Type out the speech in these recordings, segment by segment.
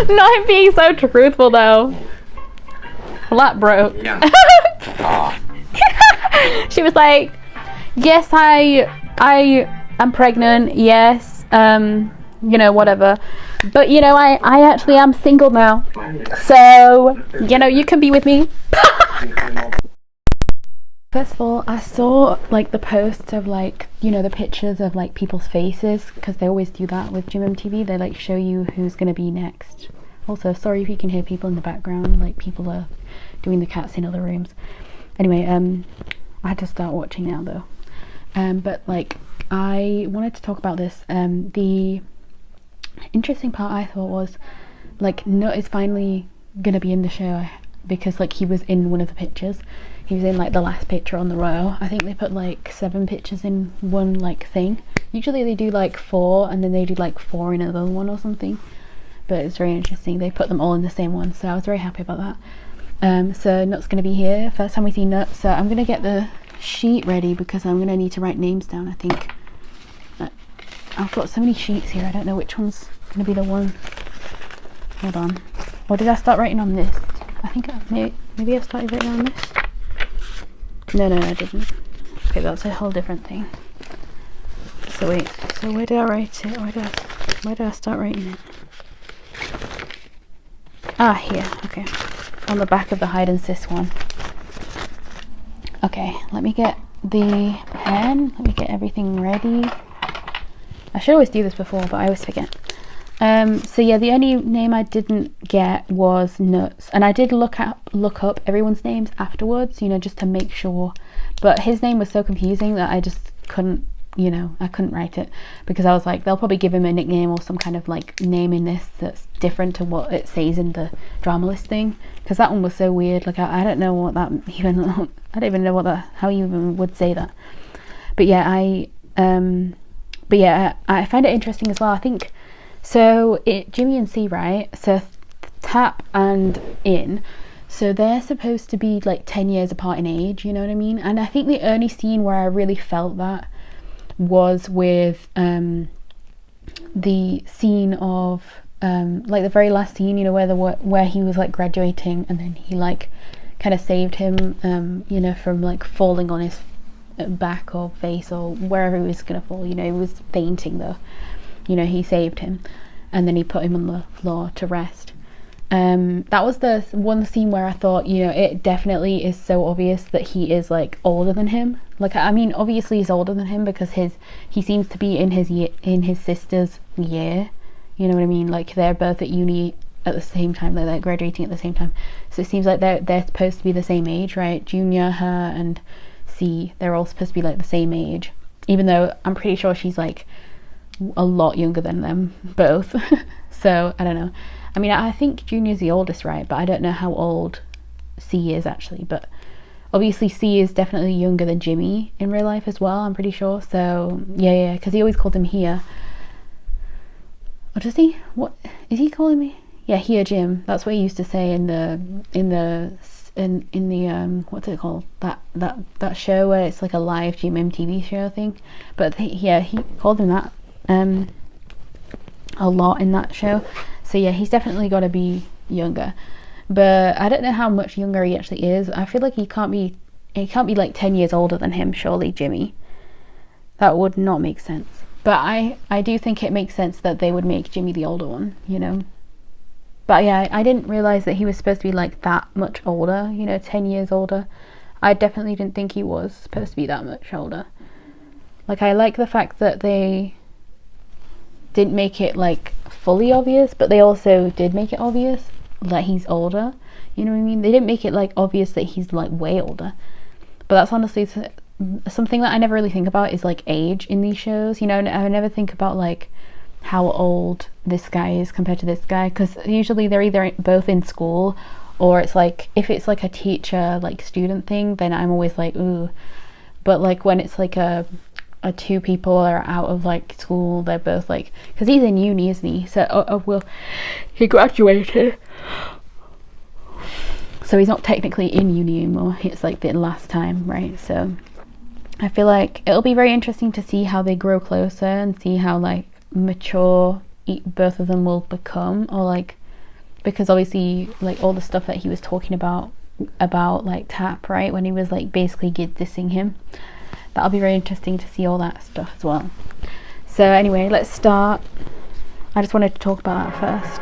Not him being so truthful though. Flat broke. Yeah. She was like, yes, I am pregnant, yes, you know, whatever. But, you know, I actually am single now. So, you know, you can be with me. First of all, I saw, like, the posts of, like, you know, the pictures of, like, people's faces, because they always do that with GMMTV. They, like, show you who's going to be next. Also, sorry if you can hear people in the background, like, people are doing the cats in other rooms. Anyway, I had to start watching now, though. But, like, I wanted to talk about this. The interesting part I thought was, like, Nut is finally going to be in the show, because, like, he was in one of the pictures. He was in, like, the last picture on the row. I think they put, like, 7 pictures in one, like, thing. Usually they do, like, 4, and then they do, like, 4 in another one or something. But it's very interesting. They put them all in the same one, so I was very happy about that. So Nut's going to be here. First time we see Nut. So I'm going to get the sheet ready, because I'm going to need to write names down, I think. I've got so many sheets here. I don't know which one's going to be the one. Hold on. Or did I start writing on this? I think maybe I started writing on this. No, I didn't. Okay, that's a whole different thing. So wait, so where did I write it? Where did I start writing it? Ah, here, okay. On the back of the hide and sis one. Okay, let me get the pen. Let me get everything ready. I should always do this before, but I always forget. So yeah, the only name I didn't get was Nuts, and I did look up everyone's names afterwards, you know, just to make sure, but his name was so confusing that I just couldn't, you know, I couldn't write it, because I was like, they'll probably give him a nickname or some kind of like name in this that's different to what it says in the drama list thing, because that one was so weird. Like I don't know what that even, I don't even know what that, how you even would say that. But yeah, I find it interesting as well. I think so. Jimmy and C, right? So Tap and In. So they're supposed to be like 10 years apart in age. You know what I mean? And I think the only scene where I really felt that was with the scene of like the very last scene. You know, where he was like graduating, and then he like kind of saved him. You know, from like falling on his back or face or wherever he was gonna fall. You know, he was fainting though. You know, he saved him, and then he put him on the floor to rest. That was the one scene where I thought, you know, it definitely is so obvious that he is like older than him. Like, I mean, obviously he's older than him because he seems to be in his sister's year. You know what I mean? Like they're both at uni at the same time, like they're graduating at the same time. So it seems like they're supposed to be the same age, right? Junior, her, and C, they're all supposed to be like the same age. Even though I'm pretty sure she's like a lot younger than them both. So I don't know. I mean, I think Junior's the oldest, right? But I don't know how old C is actually. But obviously C is definitely younger than Jimmy in real life as well, I'm pretty sure. So yeah, because he always called him here. Or does he? What is he calling me? Yeah, here, Jim. That's what he used to say in the what's it called, that show where it's like a live GMMTV show thing. But he called him that a lot in that show. So yeah, he's definitely got to be younger, but I don't know how much younger he actually is. I feel like he can't be like 10 years older than him, surely, Jimmy. That would not make sense. But I do think it makes sense that they would make Jimmy the older one, you know. But yeah, I didn't realize that he was supposed to be like that much older, you know, 10 years older. I definitely didn't think he was supposed to be that much older. Like, I like the fact that they didn't make it like fully obvious, but they also did make it obvious that he's older. You know what I mean? They didn't make it like obvious that he's like way older. But that's honestly something that I never really think about, is like age in these shows. You know, I never think about like how old this guy is compared to this guy, because usually they're either both in school, or it's like, if it's like a teacher like student thing, then I'm always like, ooh. But like when it's like a two people are out of like school, they're both like, because he's in uni, isn't he? So well, he graduated, so he's not technically in uni anymore. It's like the last time, right? So I feel like it'll be very interesting to see how they grow closer and see how like mature both of them will become, or like because obviously like all the stuff that he was talking about like Tap, right, when he was like basically dissing him. That'll be very interesting to see all that stuff as well. So anyway, let's start. I just wanted to talk about that first.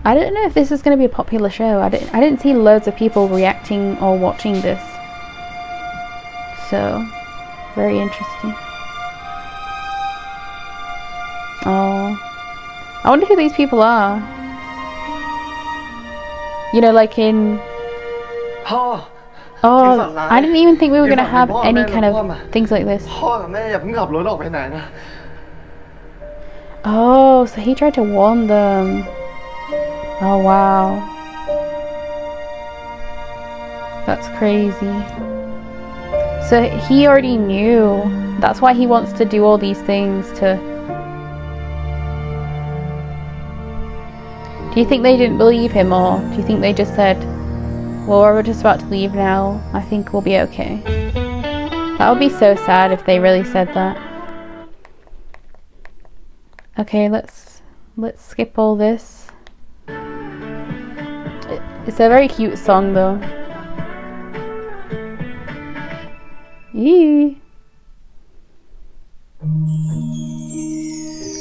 I don't know if this is going to be a popular show. I didn't see loads of people reacting or watching this. So, very interesting. Oh, I wonder who these people are. You know, like in... Oh, I didn't even think we were going to have any kind of things like this. Oh, so he tried to warn them. Oh, wow. That's crazy. So he already knew. That's why he wants to do all these things to... Do you think they didn't believe him, or do you think they just said, well, we're just about to leave now, I think we'll be okay? That would be so sad if they really said that. Okay, let's skip all this. It's a very cute song though. Eee.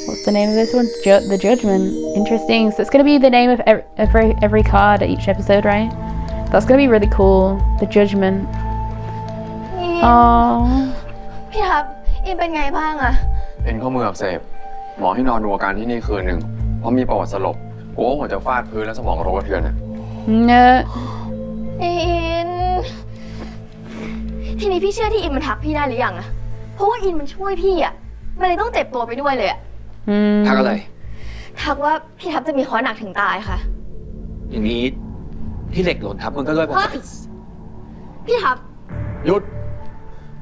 What's the name of this one? The Judgment. Interesting. So it's going to be the name of every card at each episode, right? That's going to be really cool. The Judgment. Oh. พี่ทับอินเป็นไงบ้างอะเอ็นข้อมืออักเสบหมอให้นอนดูอาการที่นี่คืนหนึ่งเพราะมีประวัติสลบกลัวว่าหัวจะฟาดพื้นและสมองกระทบกระเทือนน่ะอินทีนี้พี่เชื่อที่อินมันทักพี่ได้หรือยังอะเพราะว่าอินมันช่วยพี่อะมันเลยต้องเจ็บตัวไปด้วยเลยอะทักอะไรทักว่าพี่ทับจะมีข้อหนักถึงตายค่ะอย่างนี้ที่เหล็กหล่นทับมันก็เลยพี่ทับหยุด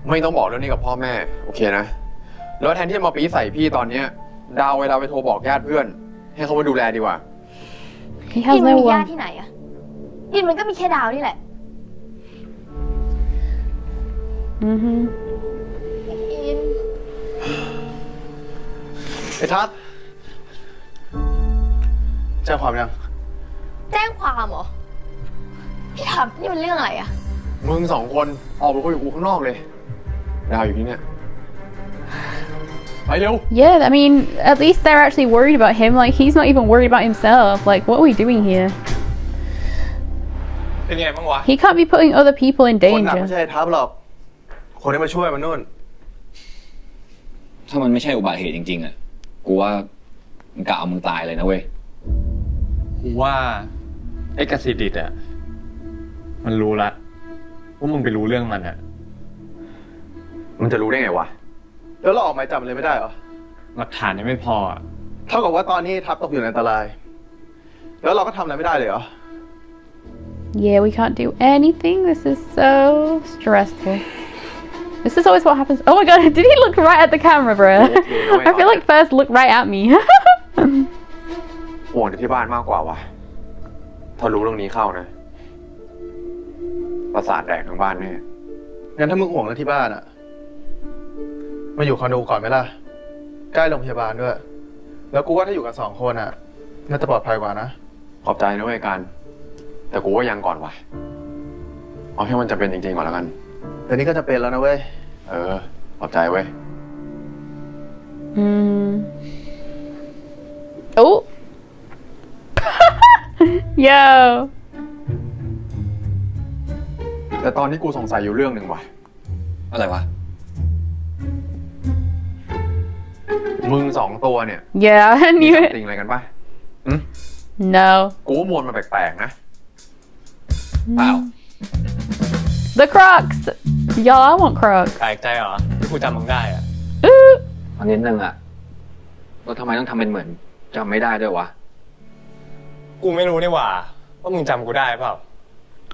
ไม่ต้องบอกเรื่องนี้กับพ่อแม่โอเคนะแล้วแทนที่จะมาปีใส่พี่ตอนนี้ดาวเวลาไปโทรบอกญาติเพื่อนให้เขามาดูแลดีกว่าอินมันมีญาติที่ไหนอะอินมันก็มีแค่ดาวนี่แหละอินไอ้ทัศน์แจ้งความยังแจ้งความเหรอพี่ทับนี่มันเรื่องอะไรอะมึงสองคนออกไปคุยกับกูข้างนอกเลยดาวอยู่ที่เนี่ยไปเร็ว Yeah, I mean, at least they're actually worried about him. Like, he's not even worried about himself. Like, what are we doing here? เป็นไงบ้างวะ He can't be putting other people in danger. คนหนักไม่ใช่ทับหรอกคนที่มาช่วยมันนู่นถ้ามันไม่ใช่อุบัติเหตุจริงๆอ่ะกูว่ามันกะเอามึงตายเลยนะเว้ยกูว่าไอ้กสิดิตอ่ะมันรู้ละว่ามึงไปรู้เรื่องมันอ่ะมันจะรู้ได้ไงวะแล้วเราออกหมายจับมันเลยไม่ได้เหรอหลักฐานยังไม่พอเท่ากับว่าตอนนี้ทับตกอยู่ในอันตรายแล้วเราก็ทำอะไรไม่ได้เลยเหรอ Yeah, we can't do anything. This is so stressful. This is always what happens. Oh my god, did he look right at the camera, bro? I feel like first look right at me. ห่วงที่บ้านมากกว่าวะถ้ารู้เรื่องนี้เข้านะประสาทแดกทั้งบ้านแน่งั้นถ้ามึงห่วงเรื่องที่บ้านอะมาอยู่คอนโดก่อนไหมล่ะใกล้โรงพยาบาลด้วยแล้วกูว่าถ้าอยู่กัน2 คนอะน่าจะปลอดภัยกว่านะขอบใจนะเว้ยกันแต่กูว่ายังก่อนวะเอาแค่มันจะเป็นจริงๆก่อนแล้วกันแต่นี่ก็จะเป็นแล้วนะเว้ยขอบใจเว้ยOh Yo แต่ตอนนี้กูสงสัยอยู่เรื่องหนึ่งว่ะอะไรวะมึง2 ตัวเนี่ย Yeah, I knew it. จริงอะไรกันปะNo. กูว่ามวลมันแปลกๆนะเปล่า The Crocs. Y'all, I want Crocs. แปลกใจเหรอที่กูจำมึงได้อ่ะอันนิดนึงอ่ะแล้วทำไมต้องทำเป็นเหมือนจำไม่ได้ด้วยวะกูไม่รู้นี่หว่ามึงจำกูได้เปล่า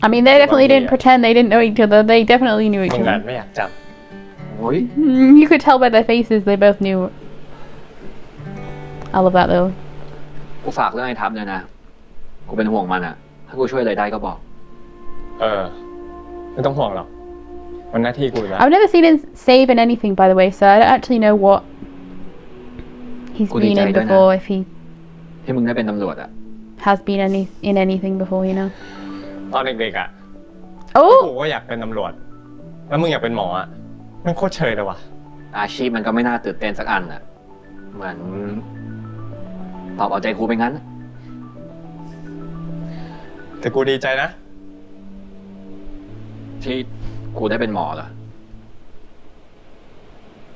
I mean, they definitely didn't pretend they didn't know each other. They definitely knew each other. มึงไม่อยากจำโอ้ย You could tell by their faces they both knew. I love that though. กูฝากเรื่องไอ้ทับเนี่ยนะกูเป็นห่วงมันอ่ะถ้ากูช่วยอะไรได้ก็บอกไม่ต้องห่วงหรอกมันหน้าที่กูแล้ว I've never seen him save in anything, by the way, so I don't actually know what he's กูดี been ใจ in ด้วยนะ before if he ที่มึงได้เป็นตำรวจอะ has been in anything before, you know. ตอนเด็กๆอ่ะ Oh, กูก็อยากเป็นตำรวจ แล้วมึงอยากเป็นหมออ่ะมันโคตรเชยเลยว่ะ อาชีพมันก็ไม่น่าตื่นเต้นสักอันอะเหมือนตอบเอาใจกูไปงั้น แต่กูดีใจนะ ที่กูได้เป็นหมอเหรอ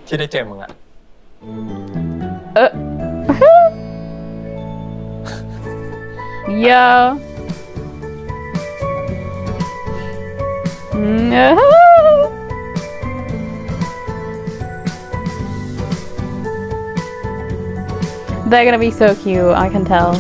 ที่ได้เจอมึงอ่ะ yo. No. They're gonna be so cute, I can tell.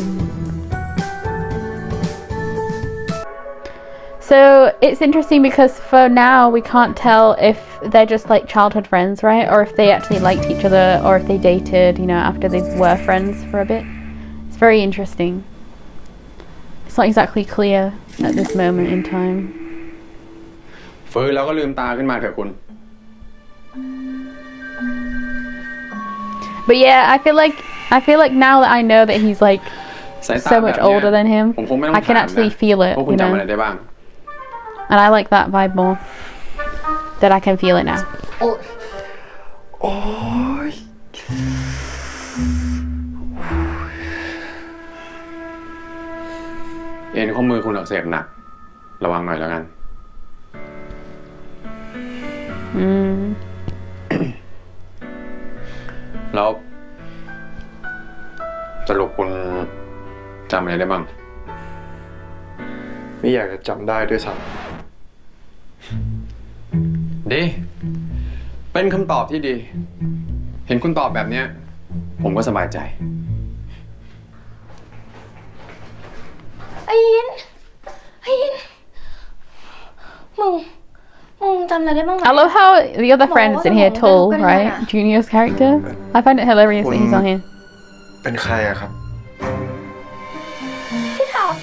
So it's interesting because for now we can't tell if they're just like childhood friends, right? Or if they actually liked each other or if they dated, you know, after they were friends for a bit. It's very interesting. It's not exactly clear at this moment in time. ฟื้นแล้วก็ลืมตาขึ้นมาเถอะคุณ But yeah, I feel like now that I know that he's like สายตา so แบบ much เนี้ย older than him, ผมคงไม่ต้อง I can ถาม actually นะ feel it, ว่าคุณ you จำอะไร know. ได้บ้าง And I like that vibe more. That I can feel it now. เอ็นข้อมือคุณอักเสบหนัก ระวังหน่อยแล้วกัน แล้วสรุปคุณจำอะไรได้บ้าง ไม่อยากจะจำได้ด้วยซ้ ดี เป็นคำตอบที่ดี เห็นคุณตอบแบบเนี้ย ผมก็สบายใจ ไอ้ยินมึงจำอะไรได้บ้างไหม I love how the other Mom, friends in what here, about Tool, Uncle right? Banana? Junior's character. I find it hilarious that he's on here. ำเป็นใครอะครับ ที่ถาม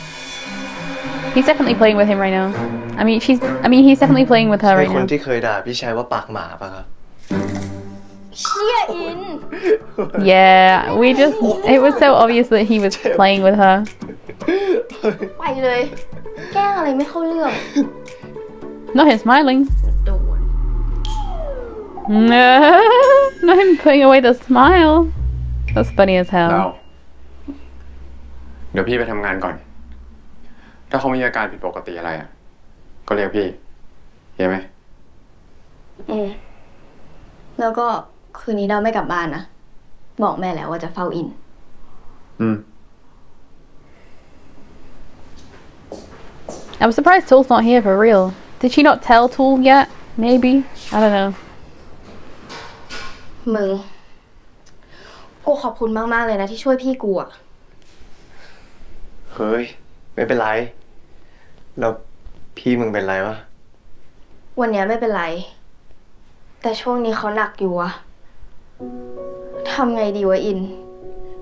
He's definitely playing with him right now. He's definitely playing with her ใช่ right คน now. ที่เคยด่าพี่ชายว่าปากหมาปะครับ เชี่ยอิน Yeah, it was so obvious that he was playing with her. ไปเลย แกล้งอะไรไม่เข้าเรื่อง Not him smiling. โดน No, not him putting away the smile. That's funny as เรา hell. เดี๋ยวพี่ไปทำงานก่อน ถ้าเขามีอาการผิดปกติอะไรอ่ะ ก็เรียกพี่เห็นไหม แล้วก็คืนนี้เราไม่กลับบ้านนะ บอกแม่แล้วว่าจะเฝ้าอิน I'm surprised Tool's not here for real. Did she not tell Tool yet? Maybe? I don't know. มึง กูขอบคุณมากๆเลยนะที่ช่วยพี่กูอะ เฮ้ย ไม่เป็นไร แล้วพี่มึงเป็นไรวะ วันเนี้ยไม่เป็นไร แต่ช่วงนี้เขาหนักอยู่อะทำไงดีวะอิน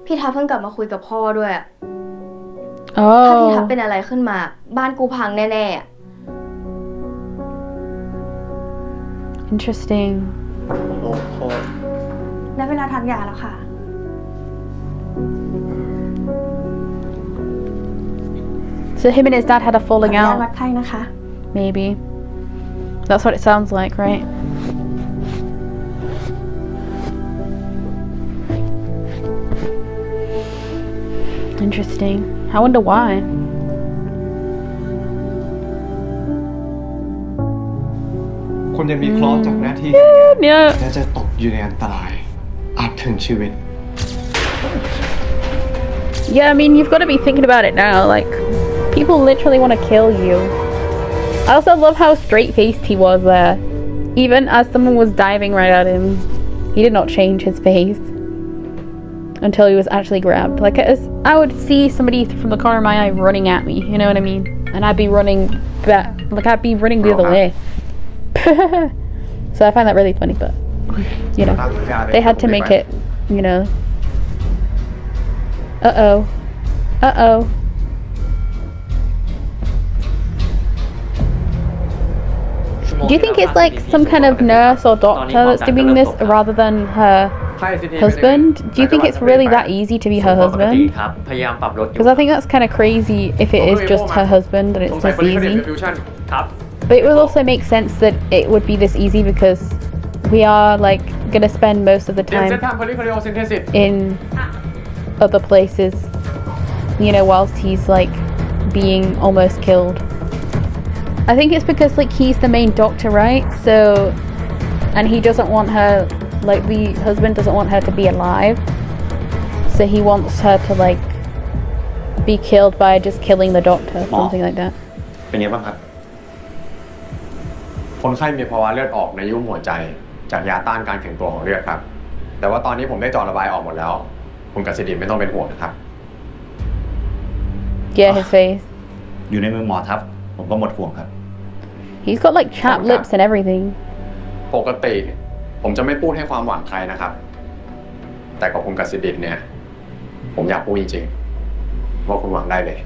พี่ทัพเพิ่งกลับมาคุยกับพ่อด้วยอะถ้าพี่ทัพ Oh, เป็นอะไรขึ้นมา บ้านกูพังแน่ๆอะ interesting. โอ้โห ได้เวลาทานยาแล้วค่ะ So him and his dad had a ขอ falling อนุญาตวั out, ดไข้นะคะ maybe. That's what it sounds like, right? Interesting. I wonder why. คนจะมีเคราะห์จากหน้าที่ Yeah. และจะตกอยู่ในอันตราย อาจถึงชีวิต Yeah, you've got to be thinking about it now. Like, people literally want to kill you. I also love how straight-faced he was there. Even as someone was diving right at him, he did not change his face until he was actually grabbed. Like, I would see somebody from the corner of my eye running at me, you know what I mean? And I'd be running back, I'd be running the other way. So I find that really funny, but, you know, they had to make it, you know. Uh-oh. Uh-oh. Do you think it's like some kind of nurse or doctor that's doing this rather than her husband? Do you think it's really that easy to be her ปกติ husband? ครับ พยายามปรับลดอยู่ Because I think that's kind of crazy if it is just her husband and it's this easy. ครับ But it would also make sense that it would be this easy because we are like gonna spend most of the time in other places, you know, whilst he's like being almost killed. I think it's because like he's the main doctor, right? So, and he doesn't want her, like the husband doesn't want her to be alive. So he wants her to like be killed by just killing the doctor, something like that. เป็นไงบ้างครับ คนไข้มีภาวะเลือดออกในยุ่งหัวใจ จากยาต้านการแข็งตัวของเลือดครับ แต่ว่าตอนนี้ผมได้เจาะระบายออกหมดแล้ว คุณกสิดินไม่ต้องเป็นห่วงนะครับ Yeah, his face. อยู่ในมือหมอทัพผมก็หมดห่วงครับ He's got like chapped lips and everything. ปกติผมจะไม่พูดให้ความหวังใครนะครับ แต่กับคุณกสิดินเนี่ย ผมอยากพูดจริงๆว่าคุณหวังได้เลย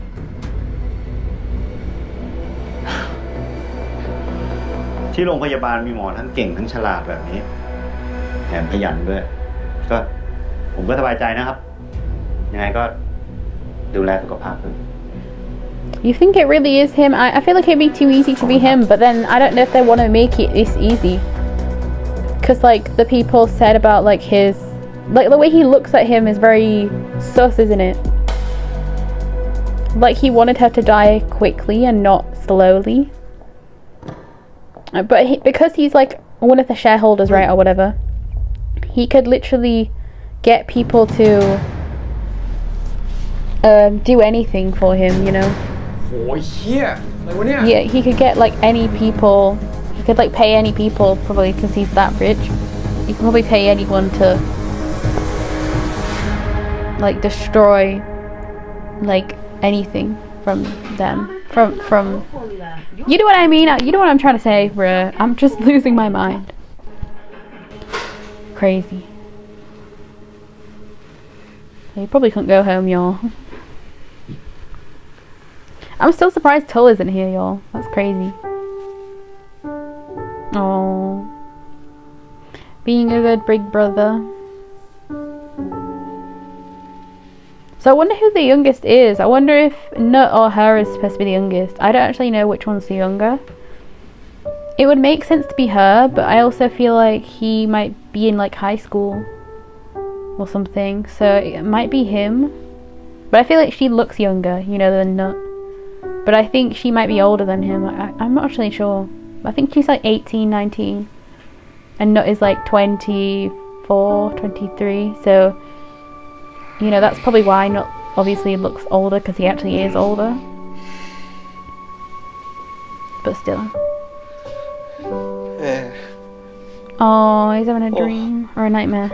ที่โรงพยาบาลมีหมอทั้งเก่งทั้งฉลาดแบบนี้ แถมขยันด้วย ก็ผมก็สบายใจนะครับ ยังไงก็ดูแลสุขภาพด้วย You think it really is him? I feel like it'd be too easy to be him, but then I don't know if they want to make it this easy. Because like the people said about like his, like the way he looks at him is very sus, isn't it? Like he wanted her to die quickly and not slowly. But because he's like one of the shareholders, right, or whatever, he could literally get people to do anything for him, you know? โอ้ยเฮียอะไรวะเนี่ย Yeah, he could get like any people. He could like pay any people probably because he's that rich. He could probably pay anyone to like destroy like anything from them. From you know what I mean? You know what I'm trying to say, bruh. I'm just losing my mind. Crazy. He probably couldn't go home, y'all. I'm still surprised Tull isn't here, y'all. That's crazy. Oh, being a good big brother. So I wonder who the youngest is. I wonder if Nut or her is supposed to be the youngest. I don't actually know which one's the younger. It would make sense to be her, but I also feel like he might be in like high school or something. So it might be him. But I feel like she looks younger, you know, than Nut. But I think she might be older than him. I'm not actually sure. I think she's like 18, 19. And Nut is like 24, 23. So, you know, that's probably why Nut obviously looks older, because he actually is older. But still. Oh, he's having a dream or a nightmare.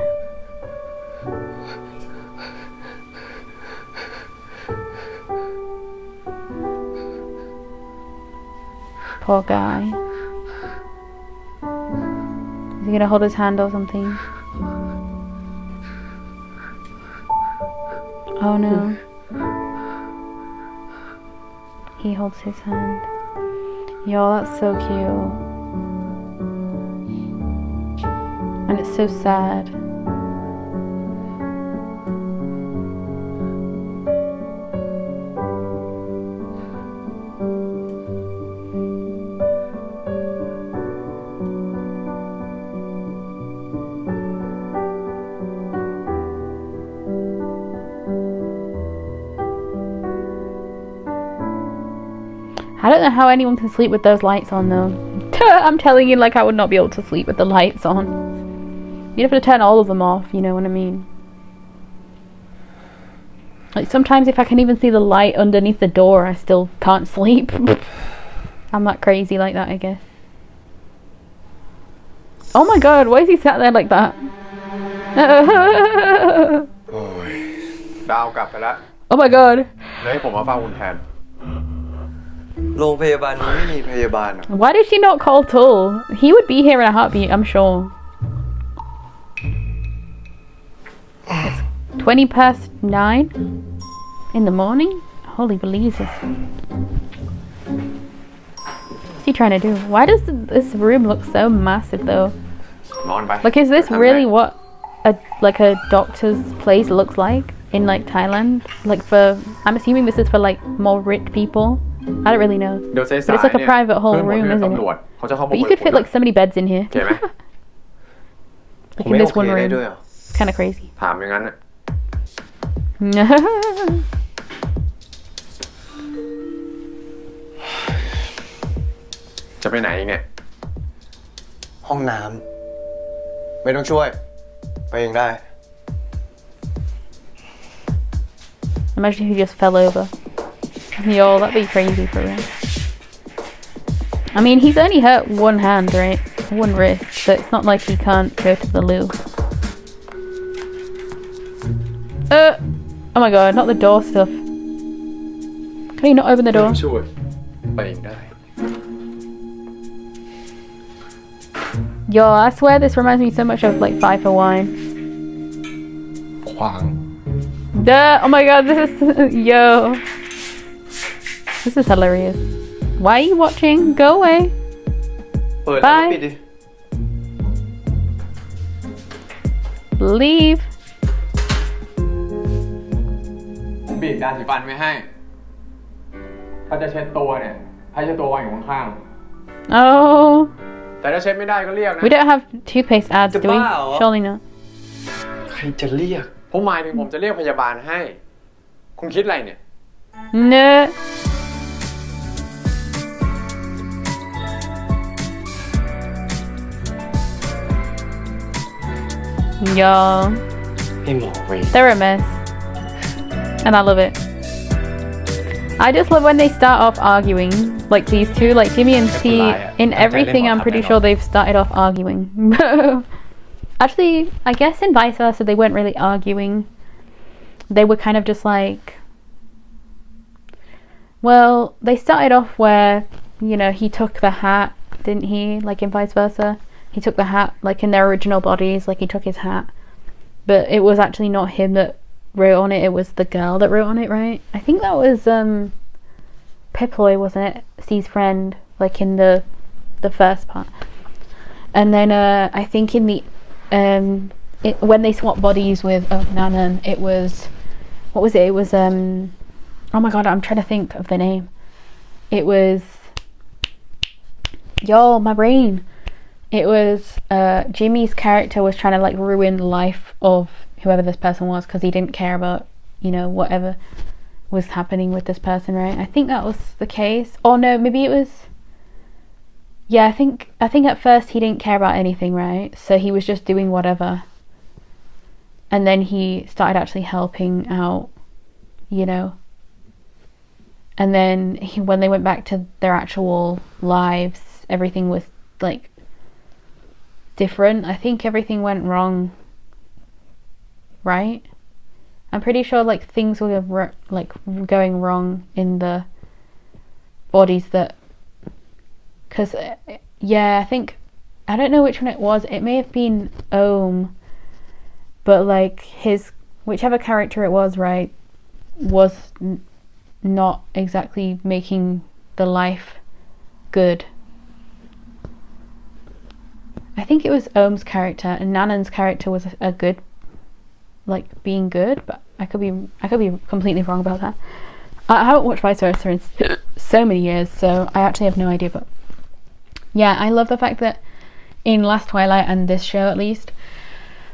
Poor guy. Is he gonna hold his hand or something? Oh no. He holds his hand. Yo, that's so cute. And it's so sad. I don't know how anyone can sleep with those lights on though. I'm telling you, like, I would not be able to sleep with the lights on. You'd have to turn all of them off, you know what I mean? Like, sometimes if I can even see the light underneath the door, I still can't sleep. I'm not crazy like that, I guess. Oh my god, why is he sat there like that? โอ้ยดาวกลับไปแล้ว Oh my god. แล้วให้ผมมาเฝ้าคุณแทน โรงพยาบาลนี้ไม่มีพยาบาลเหรอ Why did she not call Tull? He would be here in a heartbeat, I'm sure. It's 20 past 9 in the morning? Holy Jesus. What's he trying to do? Why does this room look so massive though? นอนไป Like, is this really what a doctor's place looks like in like Thailand. Like for I'm assuming this is for like more rich people. I don't really know. เดี๋ยวสาย But it's like a private whole room, เพื่อน isn't ตำรวจ it? เขาจะเข้ามา But you could fit like so many beds in here. โอเคไหม ผม Like ไม่ in โอ this เค one ได้ room. ด้วยเหรอ Kind of crazy. ถามอย่างนั้นน่ะจะไปไหนอีกเนี่ย ห้องน้ำไม่ต้องช่วย ไปเองได้ Imagine if he just fell over. Yo, that'd be crazy for real. I mean, he's only hurt one hand, right? One wrist, so it's not like he can't go to the loo. Oh my god, not the door stuff. Can you not open the ไม่ door? ต้องช่วยไปเองได้ Yo, I swear this reminds me so much of like Five for Wine. ขวาง Duh! Oh my god, this is yo. This is hilarious. Why are you watching? Go away. เปิดแล้วก็ Bye. ปิดดิ Leave. บีบยาสีฟันไว้ให้ ถ้าจะเช็ดตัวเนี่ยให้เช็ดตัววางอยู่ข้าง Oh. ๆแต่ถ้าเช็ดไม่ได้ก็เรียกนะ We don't have toothpaste ads, do we? Wow. Surely not. ใครจะเรียก ผมหมายถึงผมจะเรียกพยาบาลให้ คุณคิดอะไรเนี่ย No. Y'all, ให้หมอไป they're a mess. And I love it. I just love when they start off arguing. Like these two, like Jimmy and C. In everything, I'm pretty sure they've started off arguing. Actually, I guess in vice versa, they weren't really arguing. They were kind of just like, well, they started off where, you know, he took the hat, didn't he? Like in vice versa. He took the hat, like in their original bodies, like he took his hat. But it was actually not him that wrote on it, it was the girl that wrote on it, right? I think that was Piploy, wasn't it? C's friend, like in the first part. And then I think in the when they swapped bodies with Nanan, it was, what was it? It was oh my god, I'm trying to think of the name. It was, yo, my brain. It was Jimmy's character was trying to like ruin the life of whoever this person was because he didn't care about, you know, whatever was happening with this person, right? I think that was the case. Or no, maybe it was, yeah, I think at first he didn't care about anything, right? So he was just doing whatever. And then he started actually helping out, you know. And then when they went back to their actual lives, everything was like different. I think everything went wrong, right? I'm pretty sure like things were like going wrong in the bodies that, because yeah, I think, I don't know which one it was. It may have been Ohm, but like his, whichever character it was, right, was not exactly making the life good. I think it was Ohm's character and Nanan's character was a good, like being good, but I could be completely wrong about that. I haven't watched vice versa in so many years, so I actually have no idea. But yeah, I love the fact that in Last Twilight and this show at least,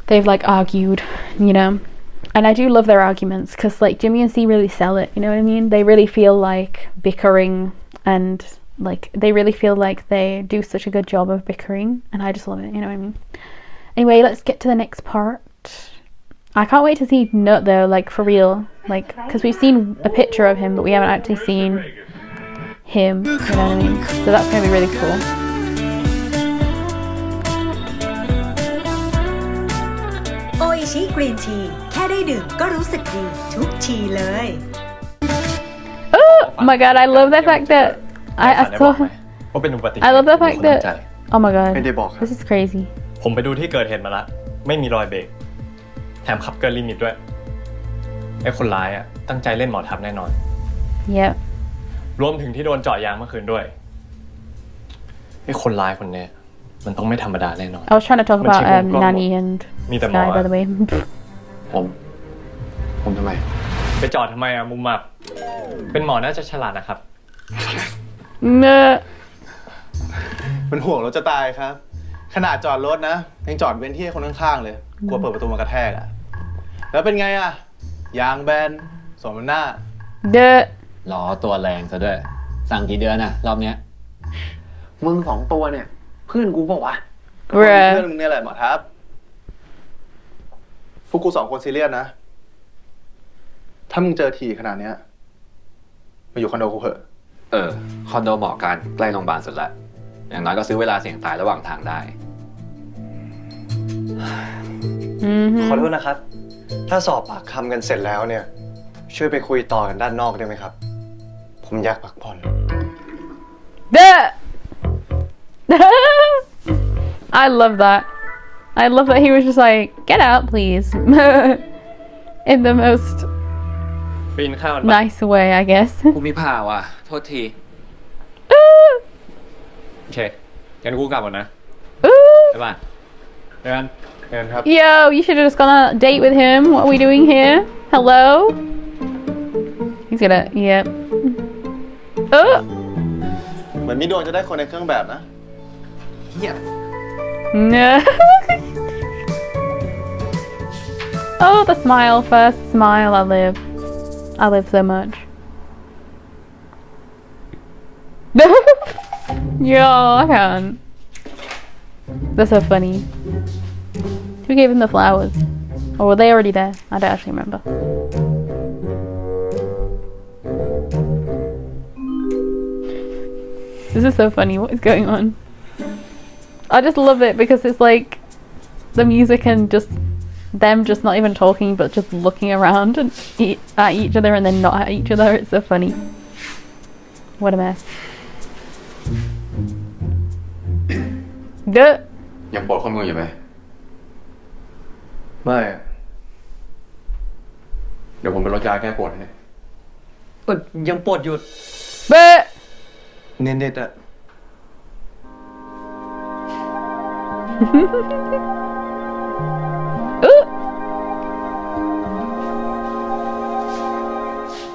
they've like argued, you know, and I do love their arguments because like Jimmy and C really sell it, you know what I mean? They really feel like bickering and like they really feel like they do such a good job of bickering, and I just love it, you know what I mean? Anyway, let's get to the next part. I can't wait to see Nut though, like for real, like because we've seen a picture of him but we haven't actually seen him, you know what I mean? So that's gonna be really cool. โออิชิกรีนทีแค่ได้ดื่มก็รู้สึกดีทุกทีเลย Oh my god, I love the fact that I saw. ว่าเป็นอุบัติเหตุ I love the fact that. Oh my god, ไม่ได้บอกครับ this is crazy. ผมไปดูที่เกิดเหตุมาละไม่มีรอยเบรกแถมขับเกินลิมิตด้วยไอ้คนร้ายอ่ะตั้งใจเล่นหมอทับแน่นอน Yep. รวมถึงที่โดนเจาะยางเมื่อคืนด้วยไอ้คนร้ายคนเนี้ย มันต้องไม่ธรรมดาแน่นอน I was trying to talk about But she Nani and มีแต่หมอ Sky by the way ผมทำไม ไปจอดทำไมอะมุมอับเป็นหมอน่าจะฉลาดนะครับ เป็นห่วงรถจะตายครับ ขนาดจอดรถนะยังจอดเว้นที่ให้คนข้างๆเลย กลัวเปิดประตูมากระแทกอะแล้วเป็นไงอะยางแบนสวมหน้า ล้อตัวแรงซะด้วย สั่งกี่เดือนน่ะ รอบเนี้ย มึง2 ตัวเนี่ย เพื่อนกูบอกว่า เพื่อนมึงเนี่ยแหละหมอทัพพวกกู2 คนซีเรียสนะ ถ้ามึงเจอทีขนาดเนี้ยมาอยู่คอนโดกูเถอะ คอนโดเหมาะกันใกล้โรงพยาบาลสุดละ อย่างน้อยก็ซื้อเวลาเสี่ยงตายระหว่างทางได้ ขอโทษนะครับ ถ้าสอบปากคำกันเสร็จแล้วเนี่ย ช่วยไปคุยต่อกันด้านนอกได้ไหมครับ ผมอยากพักผ่อน I love that. I love that he was just like, get out, please. In the most ปีนข้าว nice way, I guess. กูมีผ่าว่ะ โทษที โอเคงั้นกูกลับก่อนนะบ๊ายบายเจอกันครับ Yo, you should have just gone on a date with him. What are we doing here? Hello? He's gonna, yep. เหมือนมีดวงจะได้คนในเครื่องแบบนะ No. Oh, the smile. First smile. I live so much. Yo, I can't. That's so funny. Who gave him the flowers? Or were they already there? I don't actually remember. This is so funny. What is going on? I just love it because it's like the music and just them just not even talking but just looking around and at each other and then not at each other. It's so funny. What a mess. ยังปวดข้อมืออยู่ไหม ไม่อะ เดี๋ยวผมไปลดยาแก้ปวดให้ ยังปวดอยู่ But เน็ตๆอะ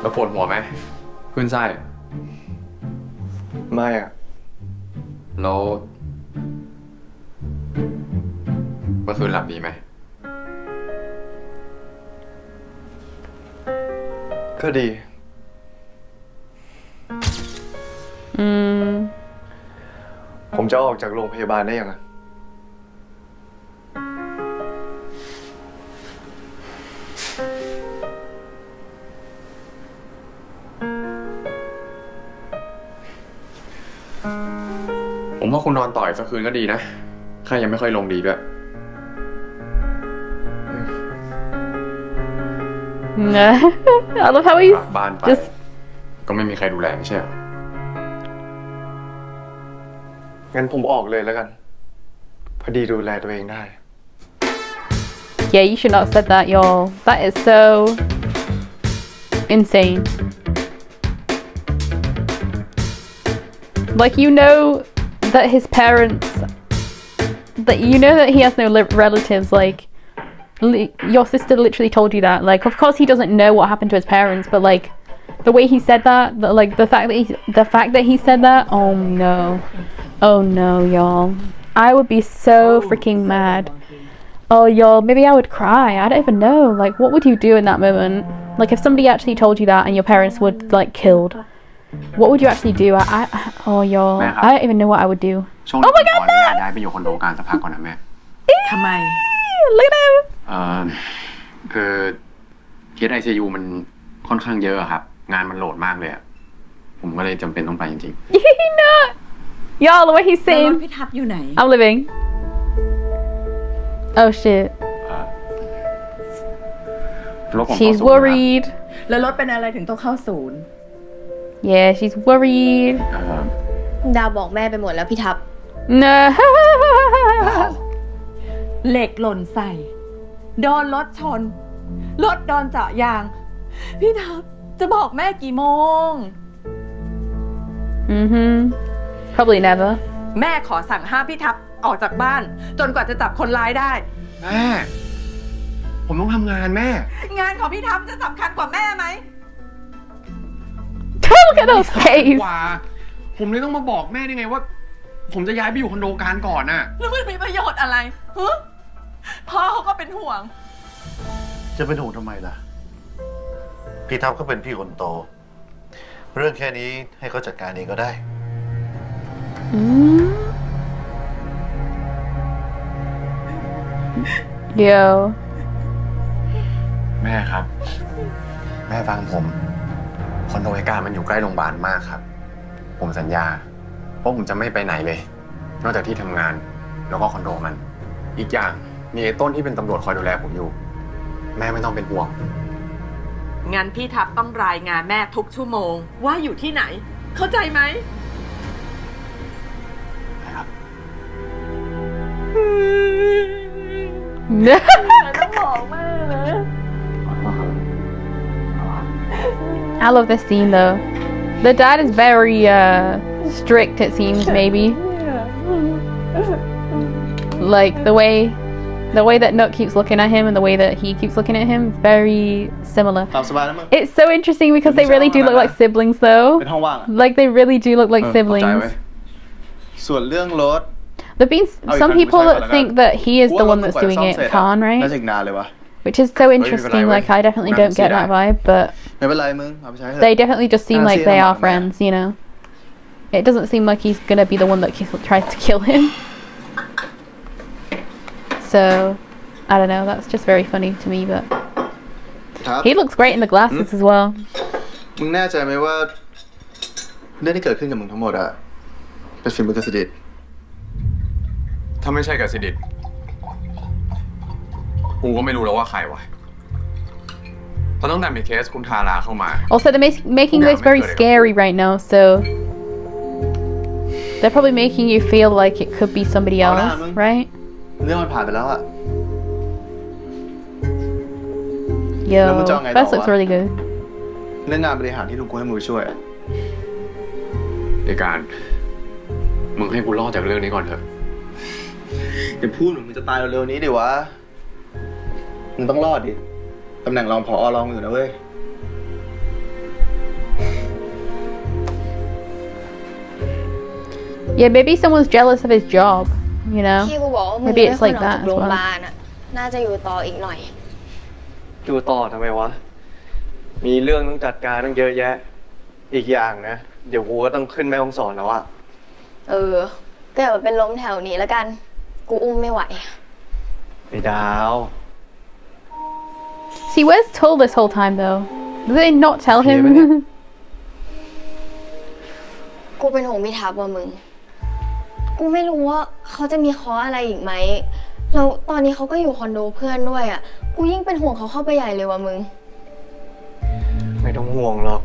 แล้วปวดหัวไหมขึ้นไส้ ไม่อะ แล้วเมื่อคืนหลับดีไหม ก็ดี ผมจะออกจากโรงพยาบาลได้ยังไง ผมว่าคุณนอนต่ออีกสักคืนก็ดีนะข้ายังไม่ค่อยลงดีด้วย No. I love how he's กลับบ้านไป just ก็ไม่มีใครดูแลไม่ใช่เหรอ งั้นผมออกเลยแล้วกัน พอดีดูแลตัวเองได้ Yeah, you should not have said that, y'all. That is so insane. Like, you know that his parents, that you know that he has no relatives. Like, your sister literally told you that. Like, of course he doesn't know what happened to his parents, but like the way he said that, like the fact that he said that. Oh no, y'all. I would be so freaking mad. Oh, y'all, maybe I would cry. I don't even know. Like, what would you do in that moment? Like, if somebody actually told you that and your parents were like killed, what would you actually do? Oh, y'all, I don't even know what I would do. ช่วงนี้ผมขออนุญาตย้ายไปอยู่คอนโดกลางสักพักก่อนนะแม่ ทำไม Look at him. คือเคส ICU มันค่อนข้างเยอะอะครับ งานมันโหลดมากเลยอะผมก็เลยจำเป็นต้องไปจริง No. Y'all, the way he's แล้วรถ saying, พี่ทับอยู่ไหน I'm living. Oh shit. ๆรถผม She's เข้าศูนย์นะครับ worried. แล้วรถเป็นอะไรถึงต้องเข้าศูนย์ Yeah, she's worried. ดาวบอกแม่ไปหมดแล้วพี่ทับ No. เหล็กหล่นใส่ โดนรถชน รถโดนเจาะยาง พี่ทับจะบอกแม่กี่โมง Probably never. แม่ขอสั่งห้ามพี่ทับ ออกจากบ้าน จนกว่าจะจับคนร้ายได้ แม่ ผมต้องทำงานแม่ งานของพี่ทัพจะสำคัญกว่าแม่ไหม Look at those face กว่า ผมเลยต้องมาบอกแม่ได้ไงว่า ผมจะย้ายไปอยู่คอนโดการก่อนน่ะ แล้วมันมีประโยชน์อะไรฮะพ่อเขาก็เป็นห่วง จะเป็นห่วงทำไมล่ะ พี่ทัพก็เป็นพี่คนโต เรื่องแค่นี้ให้เขาจัดการเองก็ได้ Yo แม่ครับ แม่ฟังผมคอนโดการมันอยู่ใกล้โรงพยาบาลมากครับ ผมสัญญาว่าผมจะไม่ไปไหนเลย นอกจากที่ทำงานแล้วก็คอนโดมัน อีกอย่างมีไอ้ต้นที่เป็นตำรวจคอยดูแลผมอยู่ แม่ไม่ต้องเป็นห่วง งั้นพี่ทัพต้องรายงานแม่ทุกชั่วโมงว่าอยู่ที่ไหน เข้าใจไหม นะครับ ต้องบอกแม่นะ I love this scene though. The dad is very strict, it seems, maybe. Like the way that Nook keeps looking at him and the way that he keeps looking at him, very similar. ตามสบายนะมึง It's so interesting because they really do look like siblings เป็น though. ห้องว่างอะ Like they really do look like เข้าใจเว้ย siblings. ส่วนเรื่องรถ There've been some people that think that he is the one that's doing it, Khan, น่า right? จะอีกนานเลยวะ Which is so interesting. Like I definitely don't get that vibe, but ไม่เป็นไรมึงเอาไปใช้เถอะ they definitely just seem like they are man. friends, you know. It doesn't seem like he's gonna be the one that tries to kill him. So, I don't know. That's just very funny to me, but ครับ he looks great in the glasses as well. มึงแน่ใจไหมว่า เรื่องที่เกิดขึ้นกับมึงทั้งหมดอะเป็นฝีมือกสิดิต ถ้าไม่ใช่กับสิดิตกูก็ไม่รู้แล้วว่าใครวะเพราะตั้งแต่มีเคสคุณทาราเข้ามา Also, they're making this very scary right now, so they're probably making you feel like it could be somebody else, right? เรื่องมันผ่านไปแล้วอะ Yo, Number Jong, I first know, looks really good. เรื่องงานบริหารที่ลุงกูให้มึงไปช่วยอะ ในการ มึงให้กูรอดจากเรื่องนี้ก่อนเถอะ อย่าพูดเหมือนมึงจะตายเร็วๆนี้ดิวะ มึงต้องรอดดิ ตำแหน่งรองผอรองอยู่นะเว้ย Yeah, maybe someone's jealous of his job, you know? ที่กูบอกว่ามึง Maybe ไม่ it's ควร like ออกจาก that โรงพ as ยาบา well. ลอะน่าจะอยู่ต่ออีกหน่อย ดูต่อทำไมวะ มีเรื่องต้องจัดการต้องเยอะแยะ อีกอย่างนะ เดี๋ยวกูก็ต้องขึ้นแม่ฮ่องสอนแล้วอะ ก็อย่ามาเป็นลมแถวนี้แล้วกัน กูอุ้มไม่ไหว ไอ้ดาว See, where's Tull this whole time though? Did they not tell him? กูเป็นห่วงพี่ทับว่ะมึง กูไม่รู้ว่าเขาจะมีเคออะไรอีกไหม แล้วตอนนี้เขาก็อยู่คอนโดเพื่อนด้วยอ่ะ กูยิ่งเป็นห่วงเขาเข้าไปใหญ่เลยว่ะมึง ไม่ต้องห่วงหรอก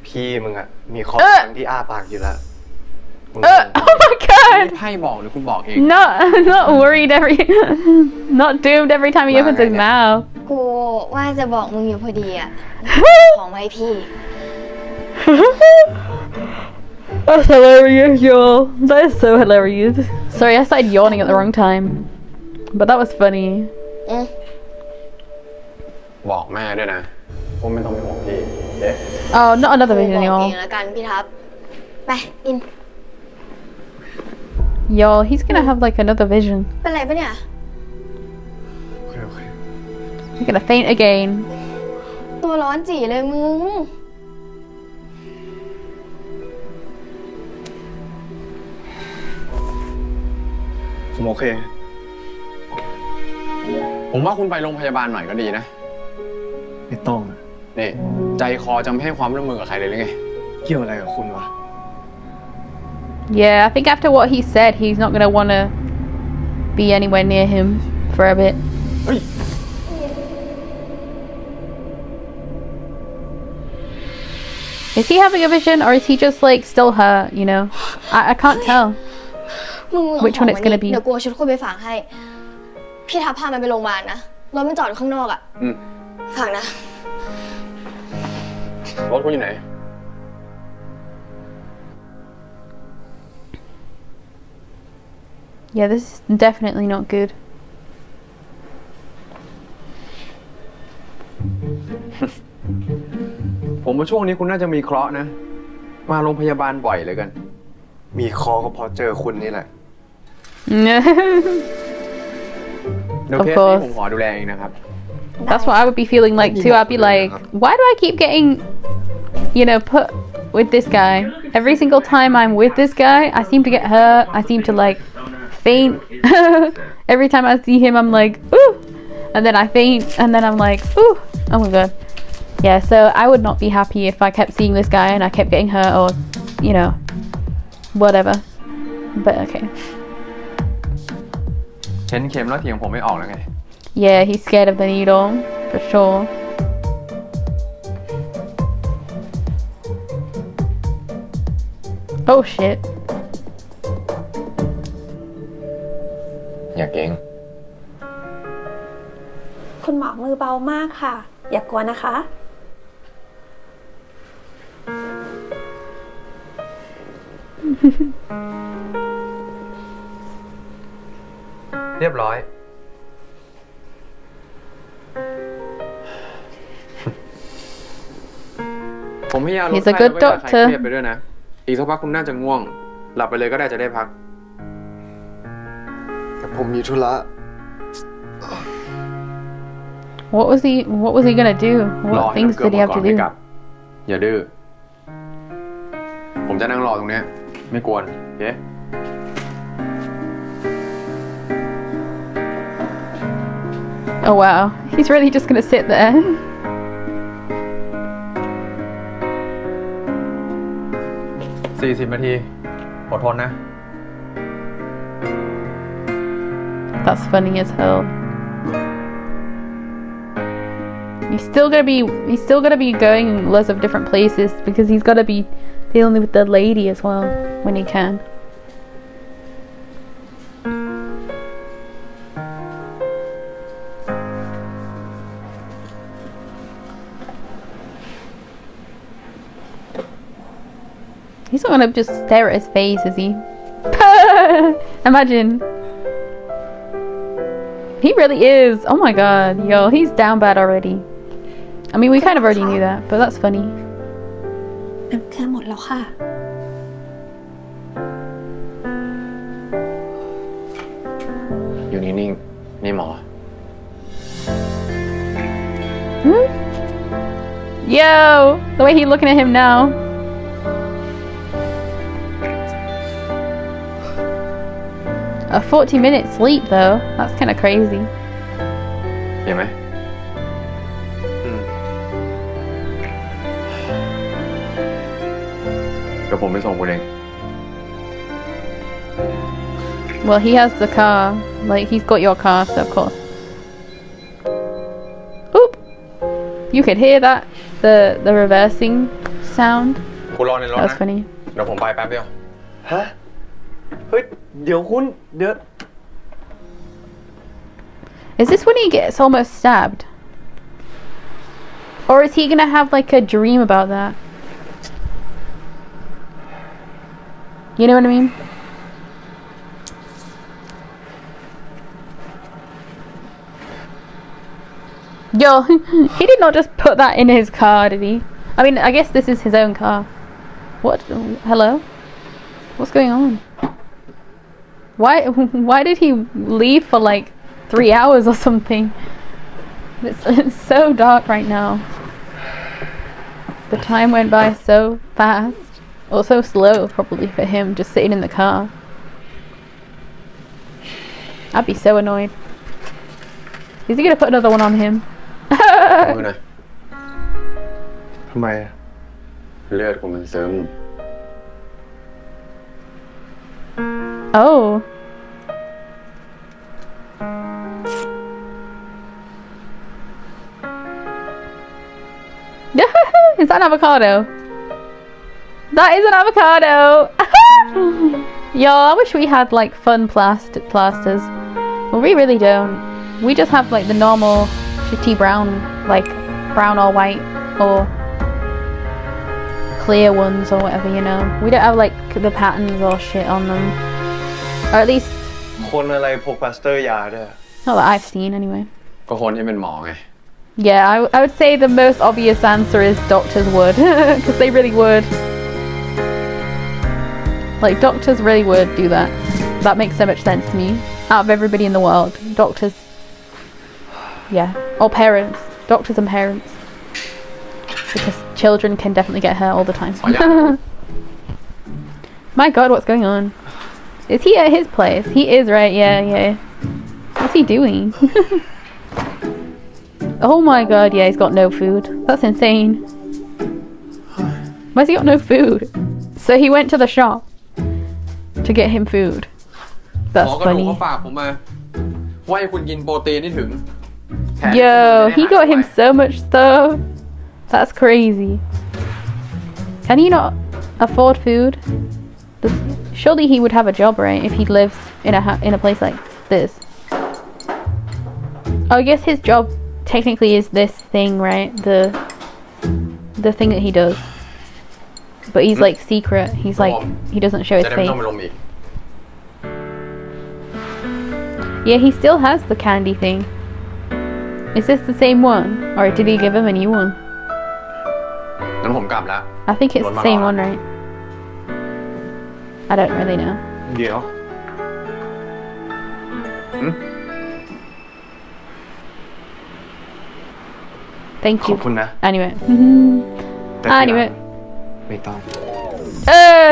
พี่มึงอะมีข้อทั้งที่อ้าปากอยู่แล้วมึง Oh my god! ไพ่บอกหรือคุณบอกเอง Not worried not doomed every time he opens his mouth. กูว่าจะบอกมึงอยู่พอดีอ่ะ ของไว้พี่ That's hilarious, y'all. That is so hilarious. Sorry, I started yawning at the wrong time. But that was funny. บอกแม่ด้วยนะว่าไม่ต้องเป็นห่วงพี่เอ๊ะ Oh, not another กู vision, บอกเอ y'all. งแล้วกันพี่ทับ ไปอิน Y'all, he's gonna have like another vision. เป็นไรปะเนี่ย He's gonna faint again. ตัวร้อนจี่เลยมึง ผมโอเค ผมว่าคุณไปโรงพยาบาลหน่อยก็ดีนะ ไม่ต้องอะ นี่ ใจคอจะไม่ให้ความร่วมมือกับใครเลยหรือไง เกี่ยวอะไรกับคุณวะ Yeah, I think after what he said, he's not gonna wanna be anywhere near him for a bit. เฮ้ย Is he having a vision or is he just like still hurt, you know? I can't tell. มึง Which one it's gonna be? เดี๋ยวกูเอาชุดคุยไปฝากให้ พี่ทับพามันไปโรงพยาบาลนะ รถมันจอดอยู่ข้างนอกอ่ะ ฝากนะ รถคุณอยู่ไหน ร Yeah, this is definitely not good. ผมว่าช่วงนี้คุณน่าจะมีเคราะห์นะ มาโรงพยาบาลบ่อยเหลยกัน มีคอก็เพราะเจอคุณนี่แหละ เดี๋ยว Of เคสนี้ course. ผมขอดูแลเองนะครับ That's what I would be feeling like too. I'd be like, why do I keep getting, you know, put with this guy? Every single time I'm with this guy, I seem to get hurt. I seem to like faint. Every time I see him, I'm like, ooh, and then I faint, and then I'm like, ooh, oh my god. Yeah, so I would not be happy if I kept seeing this guy and I kept getting hurt or, you know, whatever. But okay. เห็นเข็มแล้วเถียงผมไม่ออกแล้วไง Yeah, he's scared of the needle, for sure. Oh shit. อย่าเก่ง คุณหมอมือเบามากค่ะ อย่ากลัวนะคะ เรียบร้อย ผมพยายามลด He's ไข้ a แล้ว good ก็อย่าคลาย doctor. เครียดไปด้วยนะ อีกสักพักคุณน่าจะง่วง หลับไปเลยก็ได้จะได้พัก แต่ผมมีธุระ What was he gonna do? รอ What ให้ things น้ำเกลือ did ห he มด have ก่อน to ไม่ do? กลับ อย่าดื้อ ผมจะนั่งรอตรงเนี้ย ไม่กวนโอเค Oh wow, he's really just gonna sit there. 40 นาที อดทนนะ That's funny as hell. He's still gonna be going lots of different places because he's gotta be dealing with the lady as well when he can. He's not gonna just stare at his face, is he? Imagine. He really is. Oh my god, yo, he's down bad already. I mean, we kind of already knew that, but that's funny. น้ำเกลือหมดแล้วค่ะ อยู่นิ่งๆ นี่หมอ Hmm? Yo, the way he's looking at him now. A 40-minute sleep though. That's kind of crazy. เห็นไหม เดี๋ยวผมไปส่งคุณเอง Well, he has the car. Like, he's got your car, so of course. Oop! You could hear that. The reversing sound. คุณรอในรถ That was นะ funny. เดี๋ยวผมไปแป๊บเดียว ฮะ เฮ้ย เดี๋ยวคุณ เดี๋ยว Is this when he gets almost stabbed? Or is he gonna have like a dream about that? You know what I mean? Yo, he did not just put that in his car, did he? I mean, I guess this is his own car. What? Hello? What's going on? Why did he leave for like 3 hours or something? It's so dark right now. The time went by so fast. Or so slow, probably, for him, just sitting in the car. I'd be so annoyed. Is he gonna put another one on him? มือหน่อย ทำไมอะ เลือดคุณมันซึม Oh. Is that an avocado? That is an avocado! Yo, I wish we had like fun plasters. Well, we really don't. We just have like the normal shitty brown, like brown or white or clear ones or whatever, you know. We don't have like the patterns or shit on them. Or at least คนอะไรพกพลาสเตอร์ยาด้วย Not that I've seen anyway. ก็คนที่เป็นหมอไง Yeah, I would say the most obvious answer is doctors would. Because they really would. Like, doctors really would do that. That makes so much sense to me. Out of everybody in the world, doctors. Yeah. Or parents. Doctors and parents. Because children can definitely get hurt all the time. My god, what's going on? Is he at his place? He is, right? Yeah. What's he doing? Oh my god, yeah, he's got no food. That's insane. Why's he got no food? So he went to the shop to get him food. หม That's อกระดูก funny. เขาฝากผมมาว่าให้คุณกินโปรตีนให้ถึงแขน Yo, คุณจะได้ he หาย got ไว him so much stuff. That's crazy. Can he not afford food? Surely he would have a job, right? If he lives in a place like this. Oh, I guess his job technically is this thing, right? The thing that he does. But he's like secret. He's like he doesn't show his จะได้ไม่ face. ต้องไปลงอีก Yeah, he still has the candy thing. Is this the same one? Or did he give him a new one? งั้นผมกลับแล้ว I think it's the same one, right? I don't really know. เดี๋ยว Thank ข you. อบคุณนะ Anyway. แต่ทีหลัง Anyway. ไม่ต้อง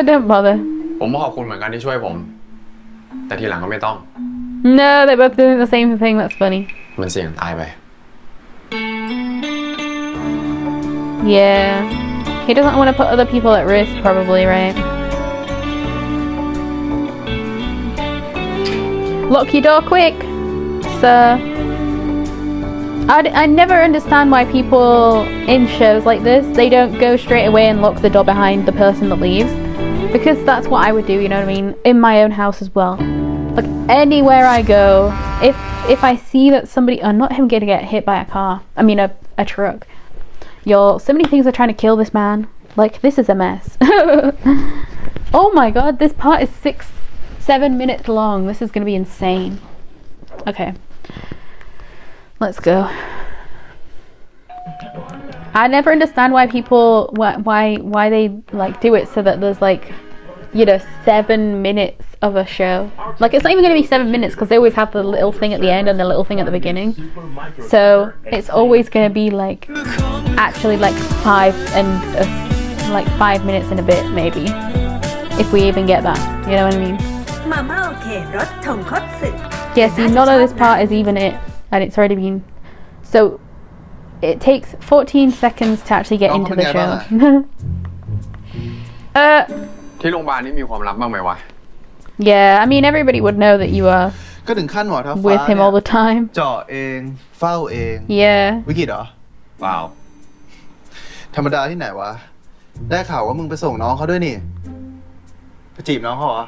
Don't bother. ผมก็ขอบคุณเหมือนกันที่ช่วยผม แต่ทีหลังก็ไม่ต้อง No, they both doing the same thing. That's funny. มันเสี่ยงตายไป Yeah. He doesn't want to put other people at risk, probably, right? Lock your door quick, sir. I never understand why people in shows like this, they don't go straight away and lock the door behind the person that leaves. Because that's what I would do, you know what I mean? In my own house as well. Like, anywhere I go, if I see that somebody, not him gonna get hit by a car, I mean a truck. So many things are trying to kill this man. Like, this is a mess. Oh my god, this part is 7 minutes long. This is gonna be insane. Okay. Let's go. I never understand why people why they like do it so that there's like, you know, 7 minutes of a show. Like, it's not even gonna be 7 minutes because they always have the little thing at the end and the little thing at the beginning. So it's always gonna be like actually like 5 minutes and a bit maybe, if we even get that. You know what I mean? Yeah, see, none of this part is even it, and it's already been. So it takes 14 seconds to actually get into the show. ที่โรงพยาบาลนี่มีความลับบ้างไหมวะ Yeah, I mean everybody would know that you are ก็ถึงขั้นหมอท้าฟ้า with him all the time. เจาะเองเฝ้าเอง Yeah. วิกฤตเหรอ เปล่า ธรรมดาที่ไหนวะ ได้ข่าวว่ามึงไปส่งน้องเขาด้วยนี่ไปจีบน้องเขาเหรอ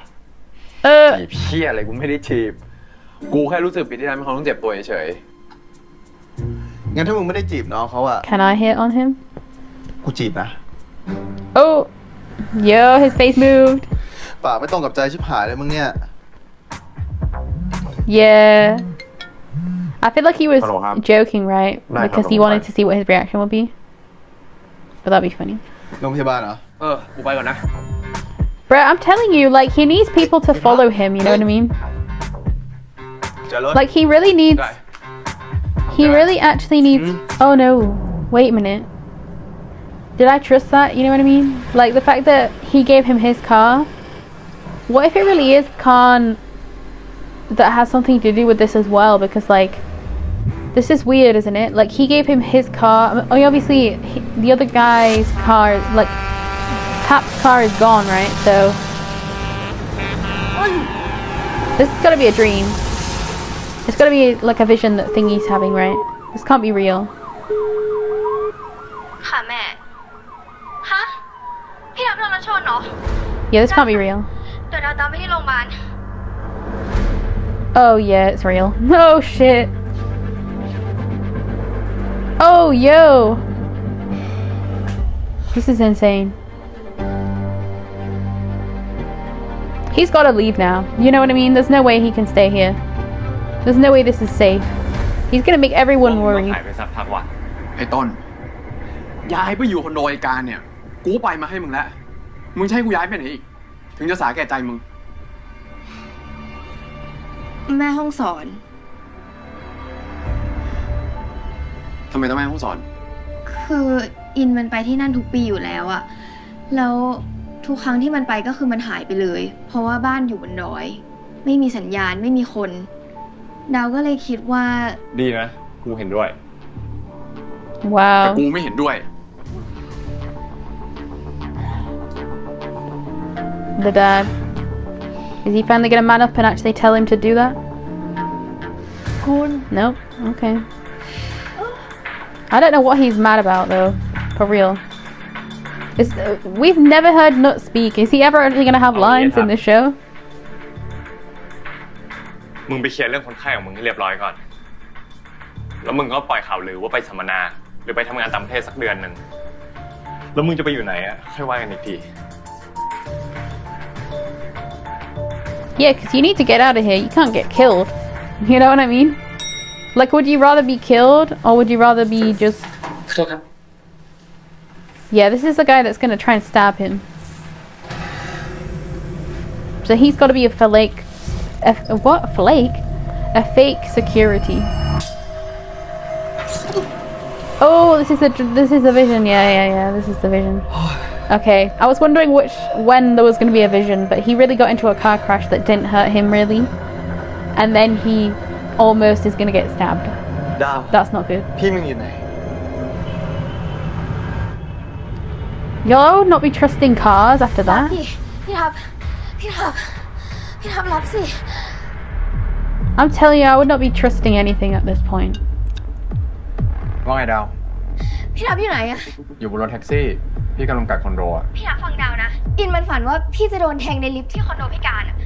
จีบเพี้ยอะไรกูไม่ได้จีบ กูแค่รู้สึกผิดที่ทำให้เขาต้องเจ็บตัวเฉย งั้นถ้ามึงไม่ได้จีบน้องเขาอะ Can I hit on him? กูจีบนะ Oh, yo, his face moved. ปากไม่ตรงกับใจชิบหายเลยมึงเนี่ย Yeah. I feel like he was Hello, joking, right? No, Because he hello, wanted hi. to see what his reaction would be. But that'd be funny. โรงพยาบาลเหรอ กูไปก่อนนะ Bro, I'm telling you, like, he needs people to follow him, you know what I mean? จะรถ Like, he really needs... He really actually needs... Oh, no. Wait a minute. Did I trust that? You know what I mean? Like, the fact that he gave him his car. What if it really is Khan that has something to do with this as well? Because, like, this is weird, isn't it? Like, he gave him his car. I mean, obviously, the other guy's car, like, Cap's car is gone, right? So, this has got to be a dream. It's got to be, like, a vision that Thingy's having, right? This can't be real. ค่ะแม่ ฮะ พี่ทับโดนรถชนเหรอ Yeah, this can't be real. เดี๋ยวเราตามไปที่โรงพยาบาล Oh, yeah, it's real. Oh, shit. Oh, yo. This is insane. He's got to leave now. You know what I mean? There's no way he can stay here. There's no way this is safe. He's gonna make everyone มึง worried. หายไปสักพักว่ะ ไอ้ต้น ย้ายไปอยู่คอนโดไอ้การเนี่ย กูไปมาให้มึงแล้ว มึงจะให้กูย้ายไปไหนอีก ถึงจะสาแก่ใจมึง แม่ห้องสอน ทำไมต้องแม่ห้องสอน คืออินมันไปที่นั่นทุกปีอยู่แล้วอะแล้วทุกครั้งที่มันไปก็คือมันหายไปเลย เพราะว่าบ้านอยู่บนดอย ไม่มีสัญญาณไม่มีคน ดาวก็เลยคิดว่า ดีนะ กูเห็นด้วย แต่ Wow. กูไม่เห็นด้วย The dad. Is he finally gonna man up and actually tell him to do that? คุณ Nope. Okay. I don't know what he's mad about though. For real. We've never heard Nut speak. Is he ever actually gonna have lines in this show? มึงไปเคลียร์เรื่องคนไข้ของมึงให้เรียบร้อยก่อน แล้วมึงก็ปล่อยข่าวลือว่าไปสัมมนา หรือไปทำงานต่างประเทศสักเดือนหนึ่ง แล้วมึงจะไปอยู่ไหนอ่ะ ค่อยว่ากันอีกที Yeah, because you need to get out of here. You can't get killed. You know what I mean? Like, would you rather be killed or would you rather be just... Yeah, this is the guy that's gonna try and stab him. So he's got to be a flake. What? Flake? A fake security. Oh, this is the vision. Yeah. This is the vision. Okay, I was wondering when there was going to be a vision, but he really got into a car crash that didn't hurt him really, and then he almost is going to get stabbed. ดาว That's not good. พี่มึงอยู่ไหน You'll not be trusting cars after that. พี่ทับรับสิ I'm telling you, I would not be trusting anything at this point. ว่าไงดาว พี่ทับอยู่ไหนอะ อยู่บนรถแท็กซี่ พี่กำลังกลับคอนโดอ่ะ พี่ทับฟังดาวนะ อินมันฝันว่าพี่จะโดนแทงในลิฟต์ที่คอนโดพี่การอะ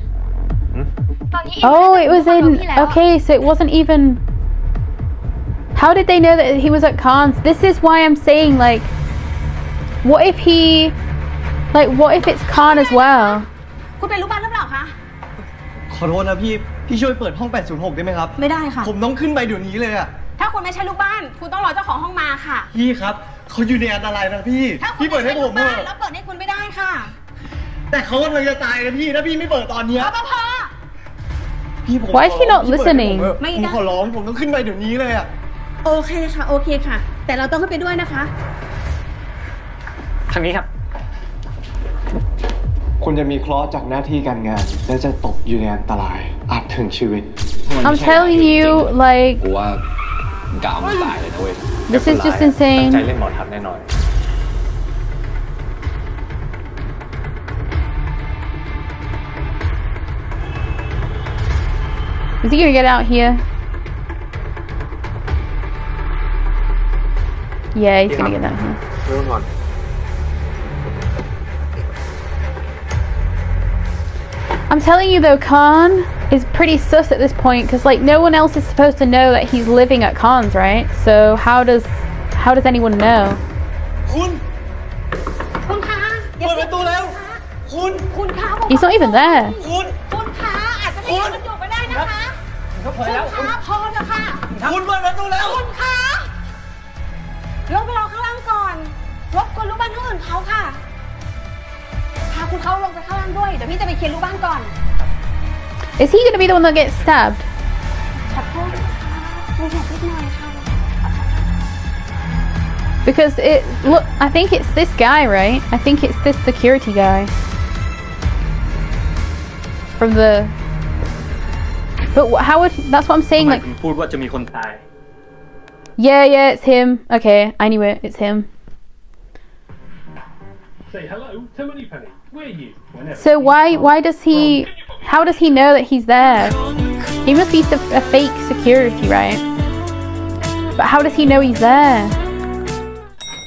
ตอนนี้อิน Oh, it was คอนโด in... พี่แล้วอะ Okay, so it wasn't even... How did they know that he was at Khan's? This is why I'm saying, like... What if he... Like, what if it's Khan as well? คุณเป็นลูกบ้านหรือเปล่าคะ ขอโทษนะพี่ช่วยเปิดห้อง 806 ได้ไหมครับ ไม่ได้ค่ะ ผมต้องขึ้นไปเดี๋ยวนี้เลยอะ ถ้าคุณไม่ใช่ลูกบ้าน คุณต้องรอเจ้าของห้องมาค่ะ พี่ครับเขาอยู่ในอันตรายนะพี่ ถ้าคุณ พี่เปิดให้ผมเถ ไใช่ลูกบ้าน อะ แล้วเปิดให้คุณไม่ได้ค่ะ แต่เขากำลังจะตายนะพี่ถ้าพี่ไม่เปิดตอนเนี้ย รปภ พี่ผม Why is he not พี่เปิดให้ผม listening? เถอะ ไม่ ผม ได้ ขอร้องผมต้องขึ้นไปเดี๋ยวนี้เลยอะ โอเคค่ะ แต่เราต้องขึ้นไปด้วยนะคะ ทางนี้ครับ คุณจะมีเคราะห์จากหน้าที่การงาน และจะตกอยู่ในอันตรายอาจถึงชีวิต I'm telling you, like... กูว่ามึงกะเอามึงตายเลยนะเว้ย This is just ตั้ง insane. ใจเล่นหมอทัพแน่นอน Is he gonna get out here? Yeah, he's gonna get out here. เริ่มก่อน I'm telling you though, Khan is pretty sus at this point because like no one else is supposed to know that he's living at Khan's, right? So how does anyone know? คุณคะ เปิดประตูแล้ว คุณคะ He's not even there. คุณคะอาจจะไม่ได้อยู่ก็ได้นะคะคุณคะพอเถอะค่ะ คุณเปิดประตูแล้ว คุณคะลงไปรอข้างล่างก่อนรบกวนลูกบ้านท่านอื่นเขาค่ะพาคุณเขาลงไปข้างล่างด้วย เดี๋ยวพี่จะไปเคลียร์ลูกบ้านก่อน Is he gonna be the one that gets stabbed? ขอโทษนะคะมีเหตุนิดหน่อยค่ะ Because I think it's this guy, right? I think it's this security guy. From the... But how would... That's what I'm saying, ทำไม like... ถึงพูดว่าจะมีคนตาย Yeah, it's him. Okay, I knew it. It's him. Say hello to Moneypenny. We're you. Whenever. So why does he... How does he know that he's there? He must be a fake security, right? But how does he know he's there?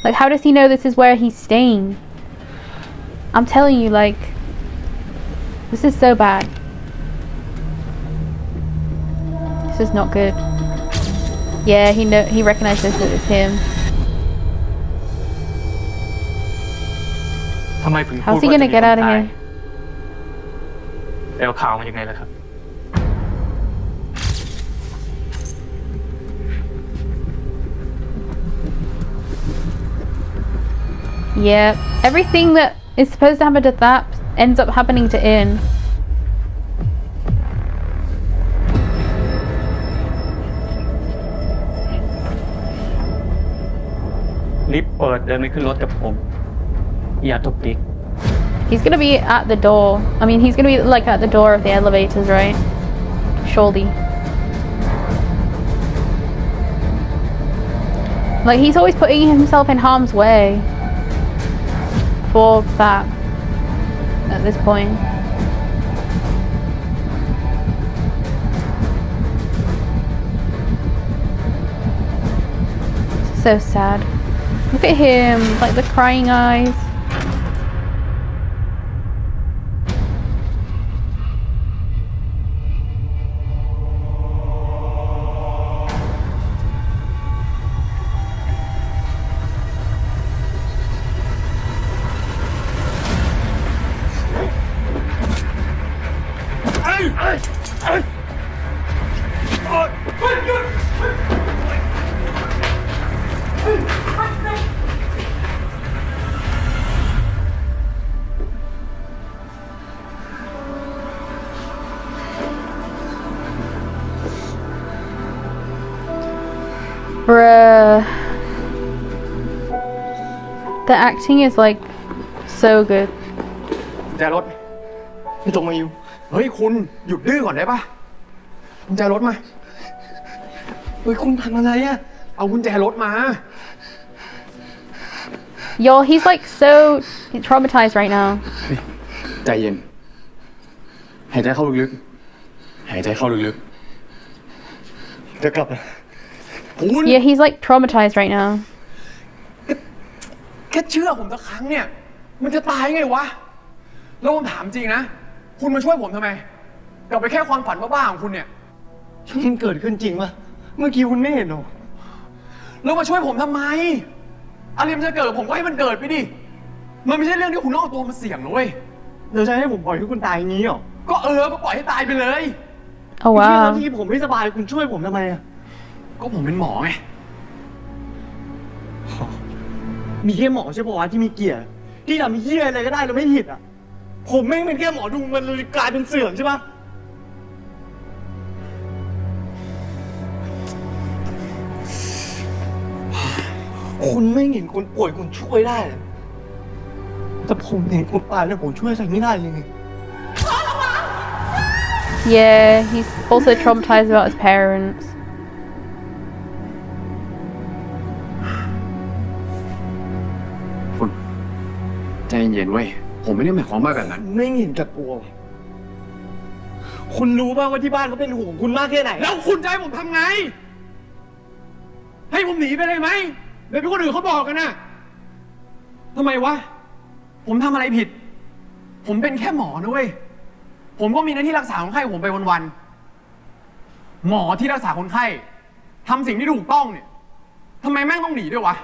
Like, how does he know this is where he's staying? I'm telling you, like... This is so bad. This is not good. Yeah, he recognizes that it's him. ทำไมถึงพูด How's he ว่าจะ gonna มี get คน out of ตาย here? ไปเอาข่าวมายังไงล่ะครับ Yeah, everything that is supposed to happen to Thap ends up happening to In. ลิฟต์เปิดเดินไปขึ้นรถกับผม อย่าตกติก He's gonna be at the door. I mean, he's gonna be like at the door of the elevators, right? Surely. Like, he's always putting himself in harm's way for that at this point. So sad. Look at him, like the crying eyes. Bruh. The acting is like so good. กุญแจรถพี่ตรงมาอยู่เฮ้ยคุณหยุดดื้อก่อนได้ปะกุญแจรถมาเฮ้ยคุณทำอะไรอะเอากุญแจรถมา Yo, he's like so traumatized right now. ใจเย็นหายใจเข้าลึกๆหายใจเข้าลึกๆจะกลับคุณ Yeah, he's like traumatized right now. แค่เชื่อผมสักครั้งเนี่ยมันจะตายไงวะแล้วผมถามจริงนะคุณมาช่วยผมทำไมกลับไปแค่ความฝันบ้าๆของคุณเนี่ยมันเกิดขึ้นจริงปะเมื่อกี้คุณไม่เห็นหรอแล้วมาช่วยผมทำไมอะไรมันจะเกิดผมก็ให้มันเกิดไปดิมันไม่ใช่เรื่องที่คุณต้องเอาตัวมาเสี่ยงนะเว้ยเดี๋ยวจะให้ผมปล่อยให้คุณตายอย่างนี้หรอก็ก็ปล่อยให้ตายไปเลย Oh wow. ที่ผมไม่สบายคุณช่วยผมทำไมอะก็ผมเป็นหมอไงมีแค่หมอใช่ปะวะที่มีเกียรติที่ทำเหี้ยอะไรก็ได้แล้วไม่ผิดอ่ะผมแม่งเป็นแค่หมอดูมันเลยกลายเป็นเสื่อมใช่ปะคุณไม่เห็นคนป่วยคุณช่วยได้แต่ผมเห็นคนตายแล้วผมช่วยใส่ไม่ได้ยังไง Yeah, he's also traumatized about his parents. คุณใจเย็นๆเว้ยผมไม่ได้หมายความว่าแบบนั้นไม่เห็นกับตัวคุณรู้ป่ะว่าที่บ้านเขาเป็นห่วงคุณมากแค่ไหนแล้วคุณจะให้ผมทำไงให้ผมหนีไปเลยไหมเดี๋ยวพี่คนอื่นเขาบอกกันนะทำไมวะผมทำอะไรผิดผมเป็นแค่หมอนะเว้ยผมก็มีหน้าที่รักษาคนไข้ของผมไปวันๆหมอที่รักษาคนไข้ทำสิ่งที่ถูกต้องเนี่ยทำไมแม่งต้องหนีด้วยวะ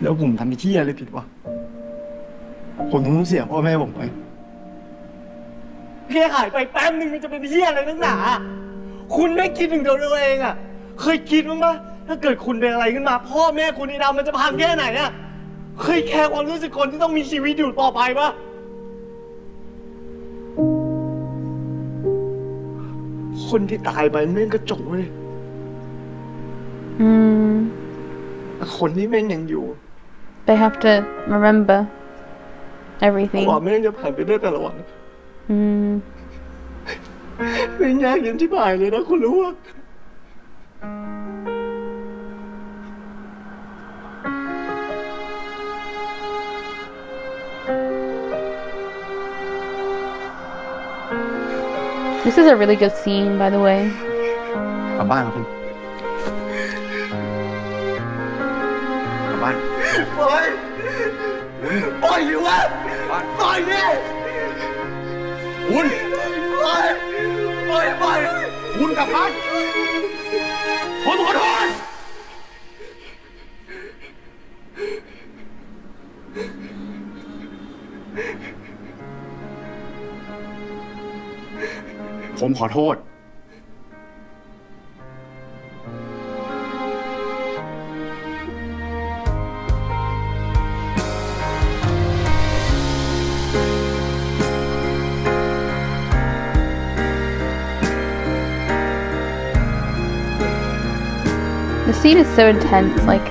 แล้วผมทำที่อะไรผิดวะผมต้องเสียพ่อแม่ผมไปแค่หายไปแป๊บนึงมันจะเป็นที่อะไรนักหนาคุณไม่คิดถึงตัวเองอ่ะเคยคิดมั้งปะถ้าเกิดคุณเป็นอะไรขึ้นมาพ่อแม่คุณนี่ดำมันจะพังแค่ไหนอ่ะเคยแคร์ความรู้สึกคนที่ต้องมีชีวิตอยู่ต่อไปปะคนที่ตายไปแม่งกระจกเลยคนที่แม่งยังอยู่ They have to remember everything. กว่าแม่งจะผ่านไปได้แต่ละวันเป็นยากเย็นที่บ่ายเลยนะคุณรู้ว่า This is a really good scene, by the way. กลับบ้านครับคุณกลับบ้านปล่อยดิวะปล่อยดิคุณปล่อยคุณกลับบ้านผมขอโทษ ผมขอโทษ The scene is so intense, like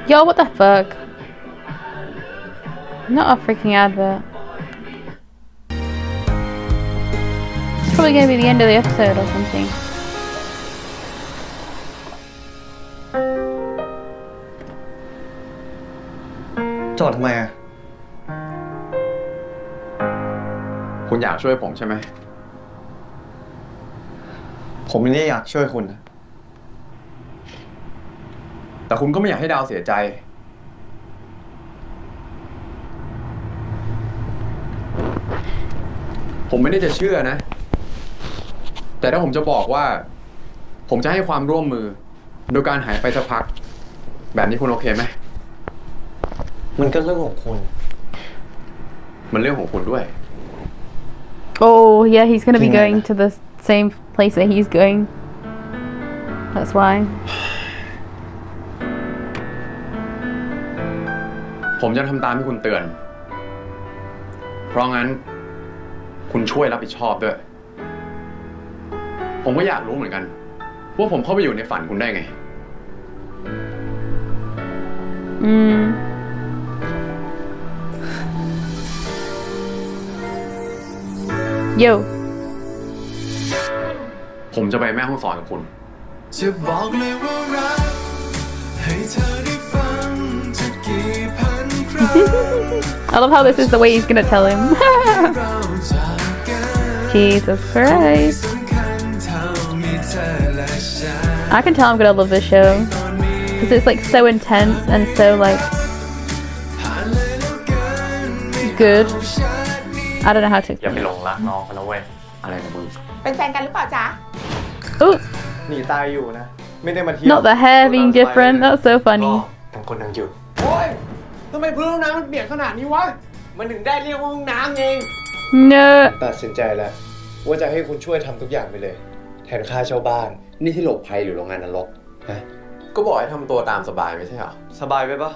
yo, what the fuck? Not a freaking advert. It's probably gonna be the end of the episode or something. จอดทำไมอะ คุณอยากช่วยผมใช่ไหม ผมไม่ได้อยากช่วยคุณนะ แต่คุณก็ไม่อยากให้ดาวเสียใจ ผมไม่ได้จะเชื่อนะ แต่ถ้าผมจะบอกว่า ผมจะให้ความร่วมมือ โดยการหายไปสักพัก แบบนี้คุณโอเคไหม มันก็เรื่องของคุณ มันเรื่องของคุณด้วย Oh yeah, he's gonna be going to the same place that he's going. That's why. ผมจะทำตามที่คุณเตือน เพราะงั้น คุณช่วยรับผิดชอบด้วย ผมก็อยากรู้เหมือนกัน ว่าผมเข้าไปอยู่ในฝันคุณได้ไง Yo. ผมจะไปแม่ห้องสอนกับคุณ จะบอกเลยว่ารักให้เธอได้ฟังจะกี่พันครั้ง I love how this is the way he's gonna tell him. Jesus Christ. I can tell I'm gonna love this show. Because it's like so intense and so like good. I don't know how to. อย่าไปหลงรักน้องเขานะเว้ย อะไรนะมึง เป็นแฟนกันหรือเปล่าจ๊ะ Ooh, หนีตายอยู่นะ ไม่ได้มาเที่ยว not the hair being different. That's so ก็ funny. ทั้งคนทั้งหยุด โอ้ยทำไมพื้นห้องน้ำมันเปียกขนาดนี้วะ มันถึงได้เรียกว่าห้องน้ำเอง No. ตัดสินใจแล้ว ว่าจะให้คุณช่วยทำทุกอย่างไปเลย แทนค่าเช่าบ้าน นี่ที่หลบภัยหรือโรงงานนรกฮะ ก็บอกให้ทำตัวตามสบายไม่ใช่เหรอ สบายไปปะ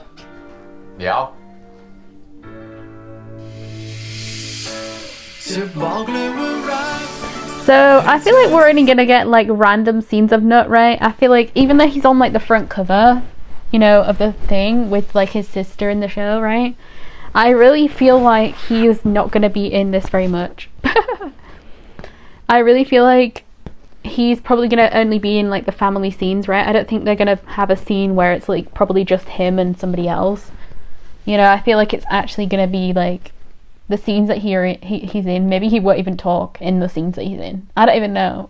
เดี๋ยว จะบอกเลยว่ารัก So I feel like we're only gonna get like random scenes of Nut, right? I feel like even though he's on like the front cover, you know, of the thing with like his sister in the show, right? I really feel like he is not gonna be in this very much. I really feel like he's probably gonna only be in like the family scenes, right? I don't think they're gonna have a scene where it's like probably just him and somebody else. You know, I feel like it's actually gonna be like the scenes that he's in. Maybe he won't even talk in the scenes that he's in. I don't even know.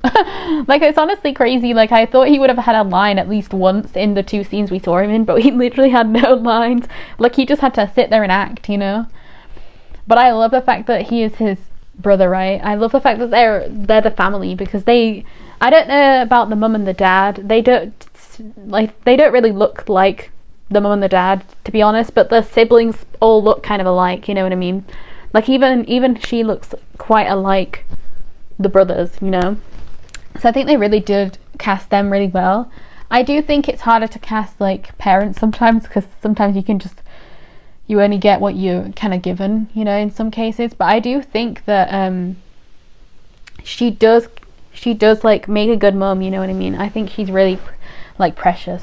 Like, it's honestly crazy. Like, I thought he would have had a line at least once in the 2 scenes we saw him in, but he literally had no lines. Like, he just had to sit there and act, you know? But I love the fact that he is his brother, right? I love the fact that they're the family, because I don't know about the mum and the dad. They don't really look like the mum and the dad, to be honest, but the siblings all look kind of alike, you know what I mean? Like, even she looks quite alike the brothers, you know? So I think they really did cast them really well. I do think it's harder to cast, like, parents sometimes, because sometimes you only get what you're kind of given, you know, in some cases. But I do think that she does, like, make a good mum, you know what I mean? I think she's really, like, precious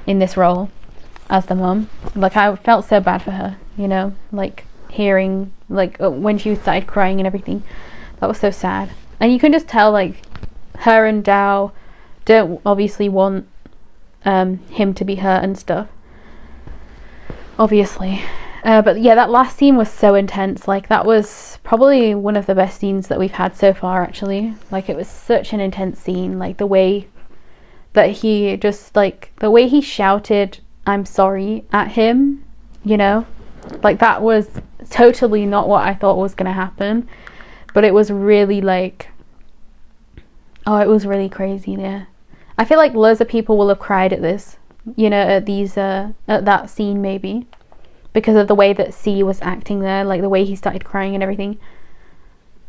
in this role as the mum. Like, I felt so bad for her, you know? Like, hearing, like, when she started crying and everything. That was so sad. And you can just tell, like, her and Dao don't obviously want him to be hurt and stuff. Obviously. But yeah, that last scene was so intense. Like, that was probably one of the best scenes that we've had so far, actually. Like, it was such an intense scene. Like, the way that the way he shouted, "I'm sorry," at him, you know? Like, that was totally not what I thought was going to happen. But it was really like, oh, it was really crazy, yeah. I feel like loads of people will have cried at this, you know, at that scene maybe. Because of the way that C was acting there, like the way he started crying and everything.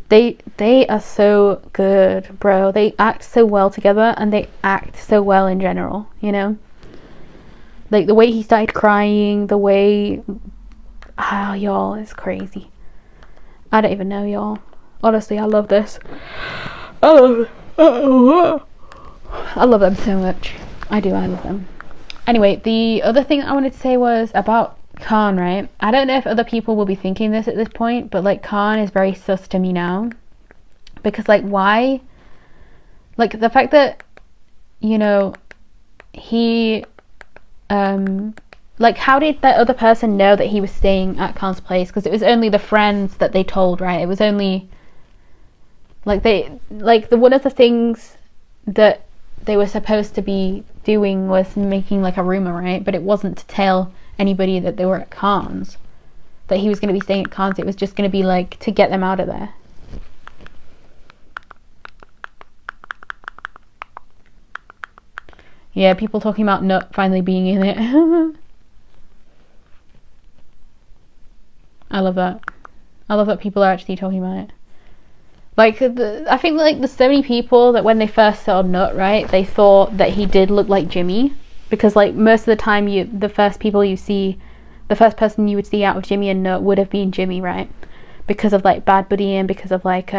They are so good, bro. They act so well together, and they act so well in general, you know? Like, the way he started crying, the way... Ah, y'all, it's crazy. I don't even know, y'all. Honestly, I love this. I love them so much. I love them. Anyway, the other thing I wanted to say was about Khan, right? I don't know if other people will be thinking this at this point, but like, Khan is very sus to me now. Because, like, why? Like, the fact that, you know, he... like, how did that other person know that he was staying at Khan's place? Because it was only the friends that they told, right? It was only... Like, one of the things that they were supposed to be doing was making, like, a rumour, right? But it wasn't to tell anybody that they were at Khan's. That he was going to be staying at Khan's. It was just going to be, like, to get them out of there. Yeah, people talking about Nut finally being in it. I love that. I love that people are actually talking about it. Like, I think, like, there's so many people that when they first saw Nut, right, they thought that he did look like Jimmy. Because, like, most of the time, the first person you would see out of Jimmy and Nut would have been Jimmy, right? Because of, like, Bad Buddy and because of, like,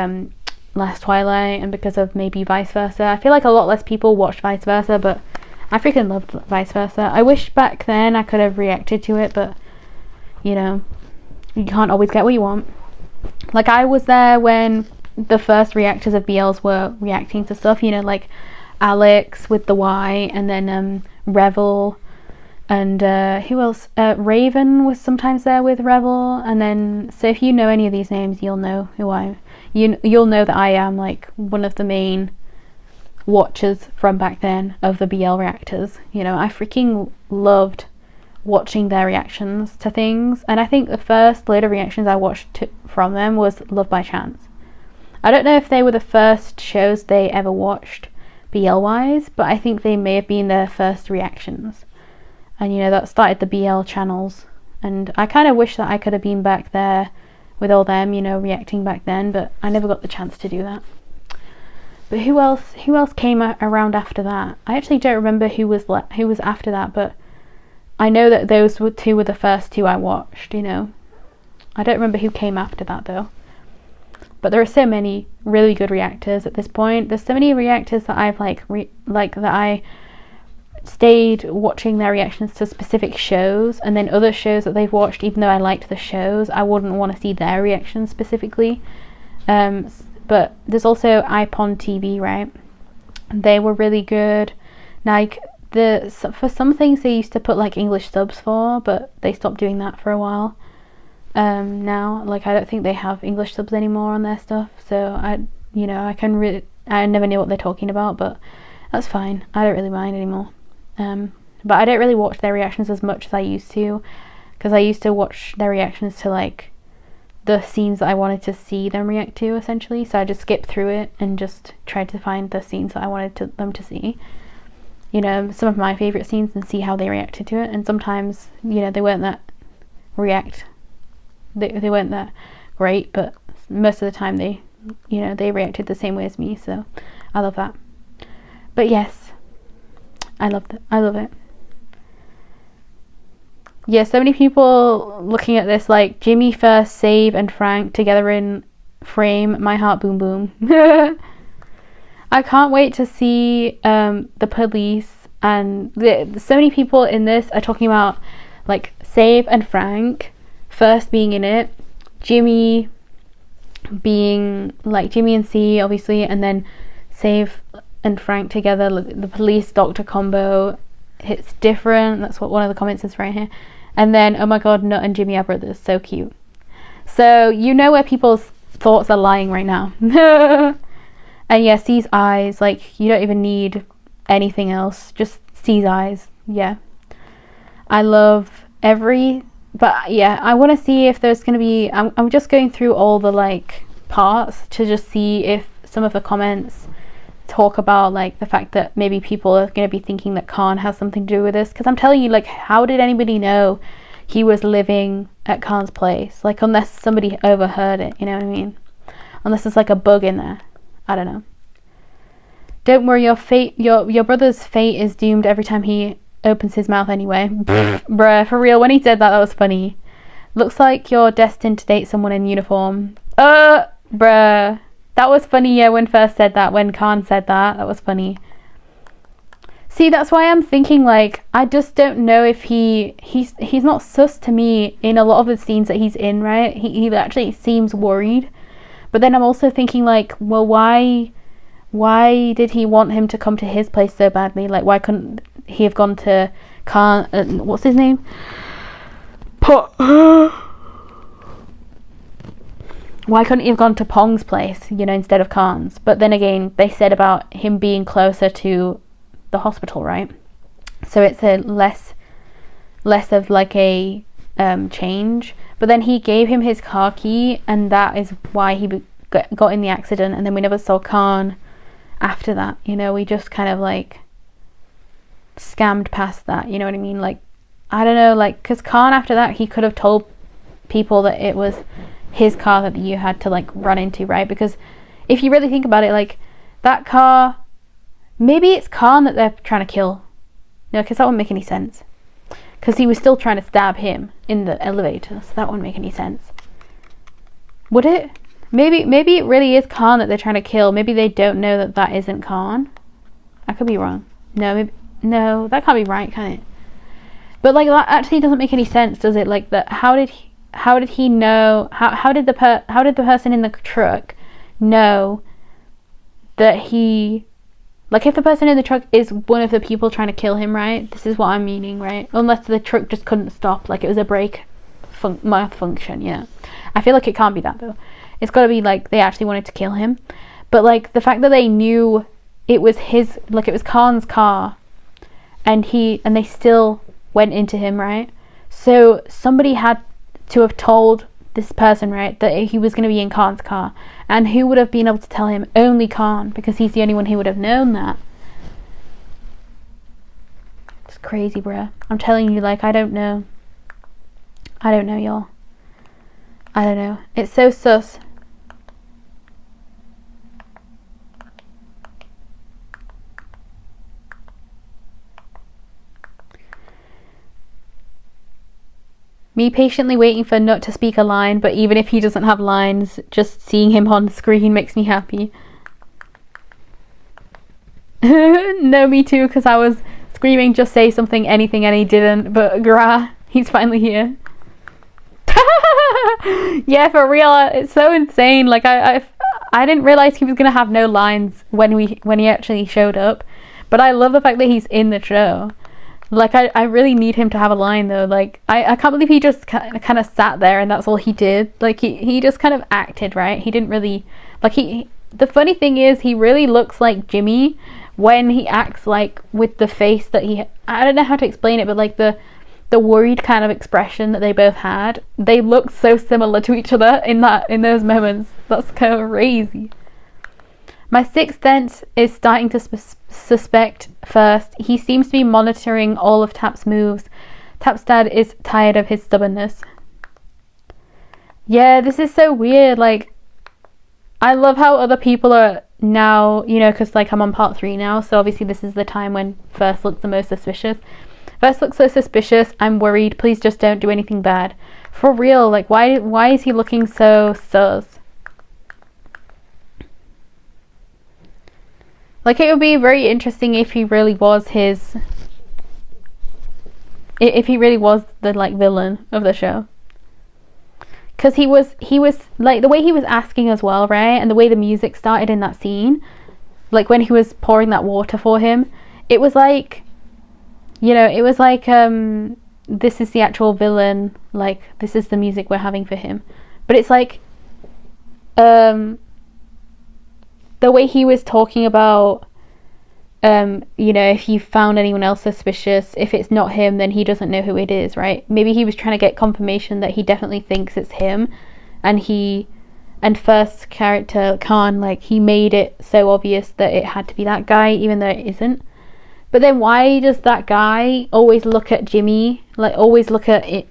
Last Twilight and because of maybe Vice Versa. I feel like a lot less people watched Vice Versa, but I freaking loved Vice Versa. I wish back then I could have reacted to it, but, you know, you can't always get what you want. Like, I was there when the first reactors of BLs were reacting to stuff, you know, like Alex with the Y, and then Revel, and who else? Raven was sometimes there with Revel, and then, so if you know any of these names, you'll know who you'll know that I am, like, one of the main watchers from back then of the BL reactors. You know, I freaking loved watching their reactions to things, and I think the first load of reactions I watched from them was Love by Chance. I don't know if they were the first shows they ever watched BL wise, but I think they may have been their first reactions, and you know, that started the BL channels, and I kind of wish that I could have been back there with all them, you know, reacting back then, but I never got the chance to do that. But who else came around after that? I actually don't remember who was after that, but I know that those two were the first two I watched, you know. I don't remember who came after that though. But there are so many really good reactors at this point. There's so many reactors that I've that I stayed watching their reactions to specific shows, and then other shows that they've watched, even though I liked the shows, I wouldn't want to see their reactions specifically. But there's also iPon TV, right? They were really good. Like, for some things they used to put like English subs for, but they stopped doing that for a while. Now, like, I don't think they have English subs anymore on their stuff, so I never knew what they're talking about, but that's fine. I don't really mind anymore. But I don't really watch their reactions as much as I used to, because I used to watch their reactions to, like, the scenes that I wanted to see them react to, essentially. So I just skipped through it and just tried to find the scenes that I wanted them to see. You know, some of my favourite scenes, and see how they reacted to it. And sometimes, you know, they weren't that they weren't that great, but most of the time they reacted the same way as me, so I love that. But yes, I love it. Yeah, so many people looking at this like Jimmy first, Save and Frank together in frame, my heart boom boom. I can't wait to see the police, and so many people in this are talking about like Save and Frank first being in it, Jimmy being like Jimmy and C obviously, and then Save and Frank together, the police doctor combo. It's different. That's what one of the comments is right here. And then, oh my god, Nut and Jimmy are brothers. So cute. So you know where people's thoughts are lying right now. And yeah, C's eyes, like, you don't even need anything else. Just C's eyes. Yeah. I love every But yeah, I want to see if there's going to be, I'm just going through all the like parts to just see if some of the comments talk about like the fact that maybe people are going to be thinking that Khan has something to do with this, because I'm telling you, like, how did anybody know he was living at Khan's place? Like, unless somebody overheard it, you know what I mean? Unless there's like a bug in there. I don't know. Don't worry, your brother's fate is doomed every time he opens his mouth anyway. Bruh, for real, when he said that, that was funny. Looks like you're destined to date someone in uniform. Bruh. That was funny, yeah, when Khan said that. That was funny. See, that's why I'm thinking, like, I just don't know if he's not sus to me in a lot of the scenes that he's in, right? He actually seems worried. But then I'm also thinking, like, well, why did he want him to come to his place so badly? Like, why couldn't he have gone to Khan, what's his name? Why couldn't he have gone to Pong's place, you know, instead of Khan's? But then again, they said about him being closer to the hospital, right? So it's a less of like a change. But then he gave him his car key, and that is why he got in the accident. And then we never saw Khan after that, you know. We just kind of like scammed past that, you know what I mean? Like, I don't know, like, because Khan after that, he could have told people that it was his car that you had to like run into, right? Because if you really think about it, like, that car, maybe it's Khan that they're trying to kill. No, because that wouldn't make any sense, because he was still trying to stab him in the elevator, so that wouldn't make any sense, would it? Maybe it really is Khan that they're trying to kill. Maybe they don't know that that isn't Khan. I could be wrong. No, that can't be right, can it? But like, that actually doesn't make any sense, does it? Like, that, how did he know? How did the person in the truck know that he, like, if the person in the truck is one of the people trying to kill him, right? This is what I'm meaning, right? Unless the truck just couldn't stop, like it was a brake malfunction, yeah. I feel like it can't be that though. It's got to be like they actually wanted to kill him. But like the fact that they knew it was his, like it was Khan's car, and they still went into him, right? So somebody had to have told this person, right, that he was going to be in Khan's car. And who would have been able to tell him? Only Khan, because he's the only one who would have known that. It's crazy, bruh. I'm telling you, like, I don't know, y'all. I don't know. It's so sus. Me patiently waiting for Nut to speak a line, but even if he doesn't have lines, just seeing him on screen makes me happy. No, me too, because I was screaming, just say something, anything, and he didn't, but grah, he's finally here. Yeah, for real, it's so insane. Like, I didn't realize he was gonna have no lines when he actually showed up, but I love the fact that he's in the show. Like, I really need him to have a line though. Like, I can't believe he just kind of sat there and that's all he did. Like, he just kind of acted, right? He didn't really, like, the funny thing is, he really looks like Jimmy when he acts, like, with the face that I don't know how to explain it, but like the worried kind of expression that they both had. They look so similar to each other in those moments. That's crazy. My sixth sense is starting to suspect first. He seems to be monitoring all of Tap's moves. Tap's dad is tired of his stubbornness. Yeah, this is so weird. Like, I love how other people are now, you know, because like I'm on part 3 now, so obviously this is the time when First looks the most suspicious. First looks so suspicious. I'm worried. Please just don't do anything bad. For real, like, why is he looking so sus? Like, it would be very interesting if he really was if he really was the, like, villain of the show. Because he was, like, the way he was asking as well, right? And the way the music started in that scene, like, when he was pouring that water for him, it was like, you know, it was like, this is the actual villain, like, this is the music we're having for him. But it's like, the way he was talking about you know, if you found anyone else suspicious, if it's not him, then he doesn't know who it is, right? Maybe he was trying to get confirmation that he definitely thinks it's him, and first character Khan, like, he made it so obvious that it had to be that guy, even though it isn't. But then why does that guy always look at Jimmy, like, always look at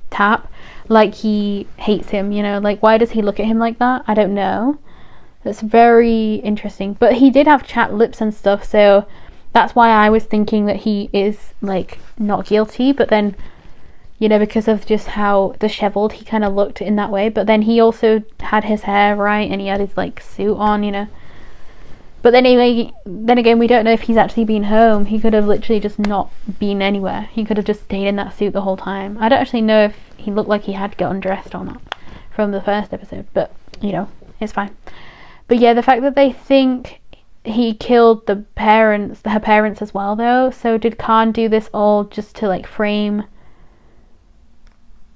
Tap, like he hates him, you know? Like, why does he look at him like that? I don't know. That's very interesting. But he did have chapped lips and stuff, so that's why I was thinking that he is, like, not guilty. But then, you know, because of just how disheveled he kind of looked in that way. But then he also had his hair right, and he had his, like, suit on, you know. But then anyway, then again, we don't know if he's actually been home. He could have literally just not been anywhere. He could have just stayed in that suit the whole time. I don't actually know if he looked like he had to get undressed or not from the first episode. But, you know, it's fine. But yeah, the fact that they think he killed her parents as well, though. So did Khan do this all just to, like, frame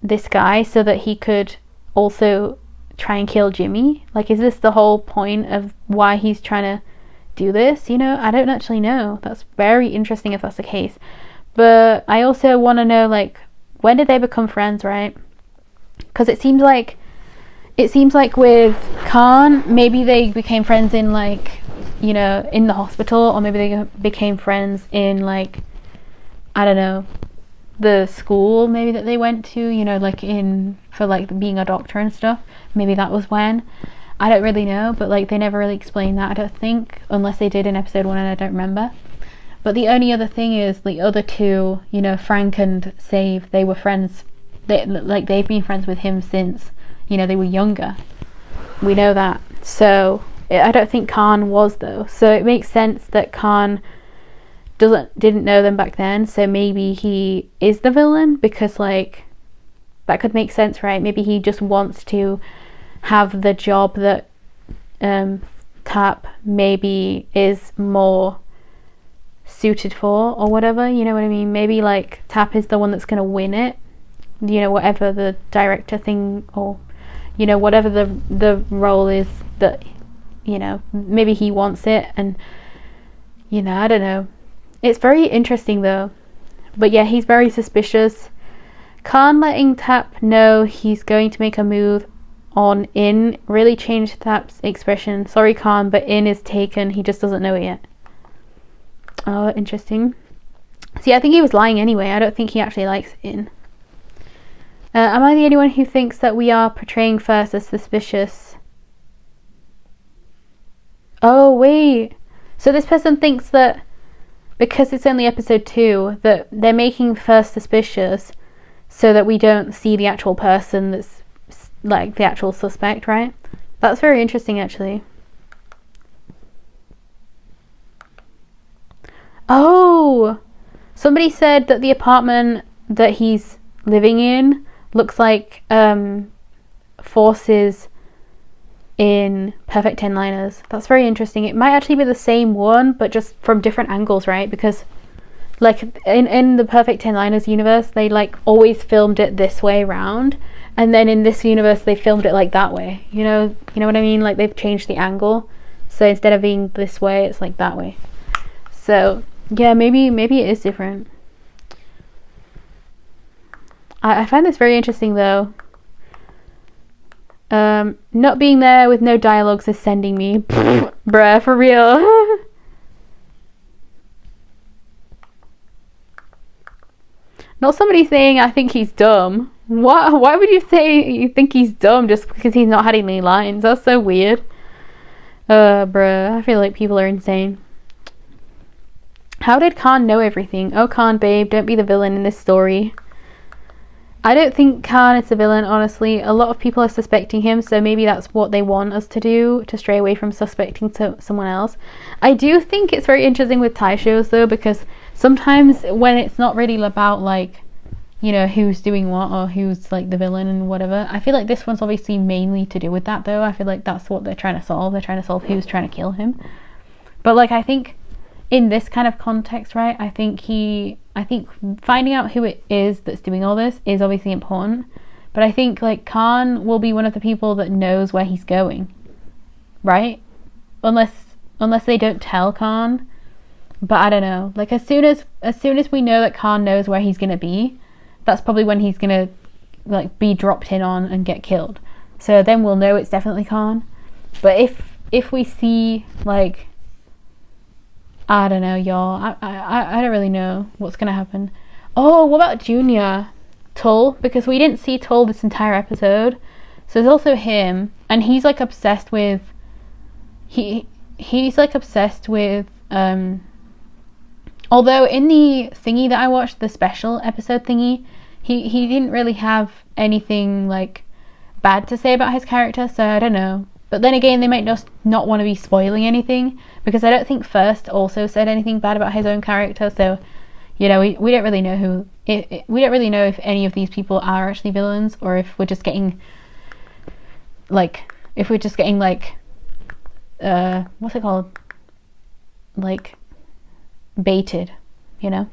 this guy so that he could also try and kill Jimmy? Like, is this the whole point of why he's trying to do this? You know, I don't actually know. That's very interesting if that's the case. But I also want to know, like, when did they become friends, right? Because it seems like with Khan, maybe they became friends in, like, you know, in the hospital, or maybe they became friends in, like, I don't know, the school maybe that they went to, you know, like for like being a doctor and stuff. Maybe that was when. I don't really know, but like they never really explained that, I don't think, unless they did in episode 1 and I don't remember. But the only other thing is the other two, you know, Frank and Save, they were friends. They've been friends with him since, you know, they were younger. We know that. So I don't think Khan was, though. So it makes sense that Khan didn't know them back then. So maybe he is the villain, because, like, that could make sense, right? Maybe he just wants to have the job that Tap maybe is more suited for, or whatever, you know what I mean? Maybe, like, Tap is the one that's going to win it, you know, whatever the director thing, or, you know, whatever the role is that, you know, maybe he wants it, and, you know, I don't know. It's very interesting, though. But yeah, he's very suspicious. Khan letting Tap know he's going to make a move on In really changed Tap's expression. Sorry, Khan, but In is taken. He just doesn't know it yet. Oh, interesting. See, I think he was lying anyway. I don't think he actually likes In. Am I the only one who thinks that we are portraying First as suspicious? Oh, wait. So this person thinks that because it's only episode 2, that they're making First suspicious so that we don't see the actual person that's, like, the actual suspect, right? That's very interesting, actually. Oh! Somebody said that the apartment that he's living in looks like Force's in Perfect 10-Liners. That's very interesting. It might actually be the same one, but just from different angles, right? Because, like, in the Perfect 10-Liners universe, they, like, always filmed it this way round, and then in this universe they filmed it like that way. You know what I mean? Like, they've changed the angle, so instead of being this way, it's like that way. So yeah, maybe it is different. I find this very interesting, though. Not being there with no dialogues is sending me. Bruh, for real. Not somebody saying I think he's dumb. What? Why would you say you think he's dumb just because he's not had any lines? That's so weird. Bruh, I feel like people are insane. How did Khan know everything? Oh, Khan, babe, don't be the villain in this story. I don't think Khan is the villain, honestly. A lot of people are suspecting him, so maybe that's what they want us to do, to stray away from suspecting someone else. I do think it's very interesting with Thai shows, though, because sometimes when it's not really about, like, you know, who's doing what or who's, like, the villain and whatever, I feel like this one's obviously mainly to do with that, though. I feel like that's what they're trying to solve. They're trying to solve who's trying to kill him. But, like, I think in this kind of context, right, I think finding out who it is that's doing all this is obviously important, but I think, like, Khan will be one of the people that knows where he's going, right? Unless they don't tell Khan. But I don't know. Like as soon as we know that Khan knows where he's gonna be, that's probably when he's gonna like be dropped in on and get killed. So then we'll know it's definitely Khan. But if we see like, I don't know, y'all. I don't really know what's gonna happen. Oh, what about Junior? Tull? Because we didn't see Tull this entire episode. So there's also him, and he's like obsessed with he's like obsessed with although in the thingy that I watched, the special episode thingy, he didn't really have anything like bad to say about his character, so I don't know. But then again, they might just not want to be spoiling anything, because I don't think First also said anything bad about his own character, so you know, we don't really know we don't really know if any of these people are actually villains, or if we're just getting like what's it called, like baited, you know.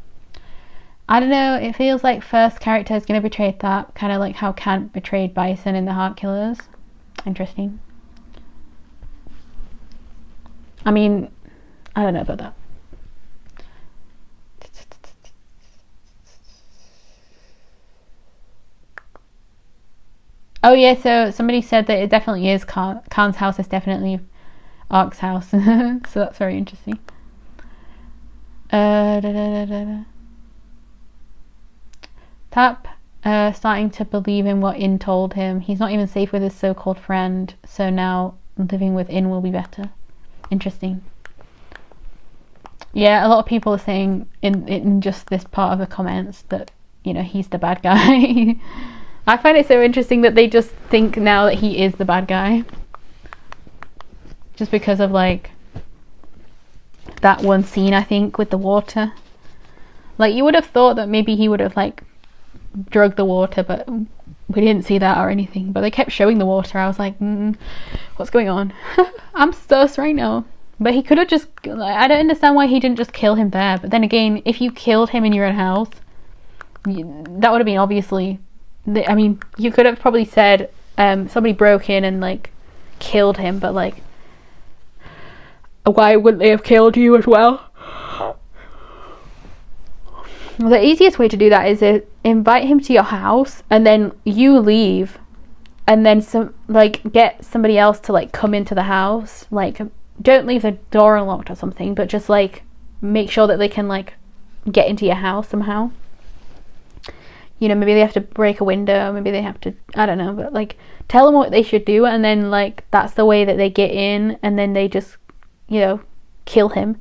I don't know, it feels like First character is going to betray that, kind of like how Kant betrayed Bison in the Heart Killers. Interesting. I mean, I don't know about that. Oh yeah, so somebody said that it definitely is Khan's house is definitely Ark's house. So that's very interesting. Tap starting to believe in what In told him. He's not even safe with his so-called friend, so now living with In will be better. Interesting. Yeah, a lot of people are saying in just this part of the comments that, you know, he's the bad guy. I find it so interesting that they just think now that he is the bad guy. Just because of like that one scene, I think, with the water. Like, you would have thought that maybe he would have like drug the water, but we didn't see that or anything. But they kept showing the water. I was like, what's going on? I'm sus right now. But he could have just, like, I don't understand why he didn't just kill him there. But then again, if you killed him in your own house, that would have been obviously, I mean, you could have probably said somebody broke in and like killed him, but like, why wouldn't they have killed you as well? The easiest way to do that is to invite him to your house and then you leave, and then get somebody else to like come into the house. Like, don't leave the door unlocked or something, but just like make sure that they can like get into your house somehow. You know, maybe they have to break a window, maybe they have to, I don't know, but like tell them what they should do, and then like that's the way that they get in, and then they just, you know, kill him.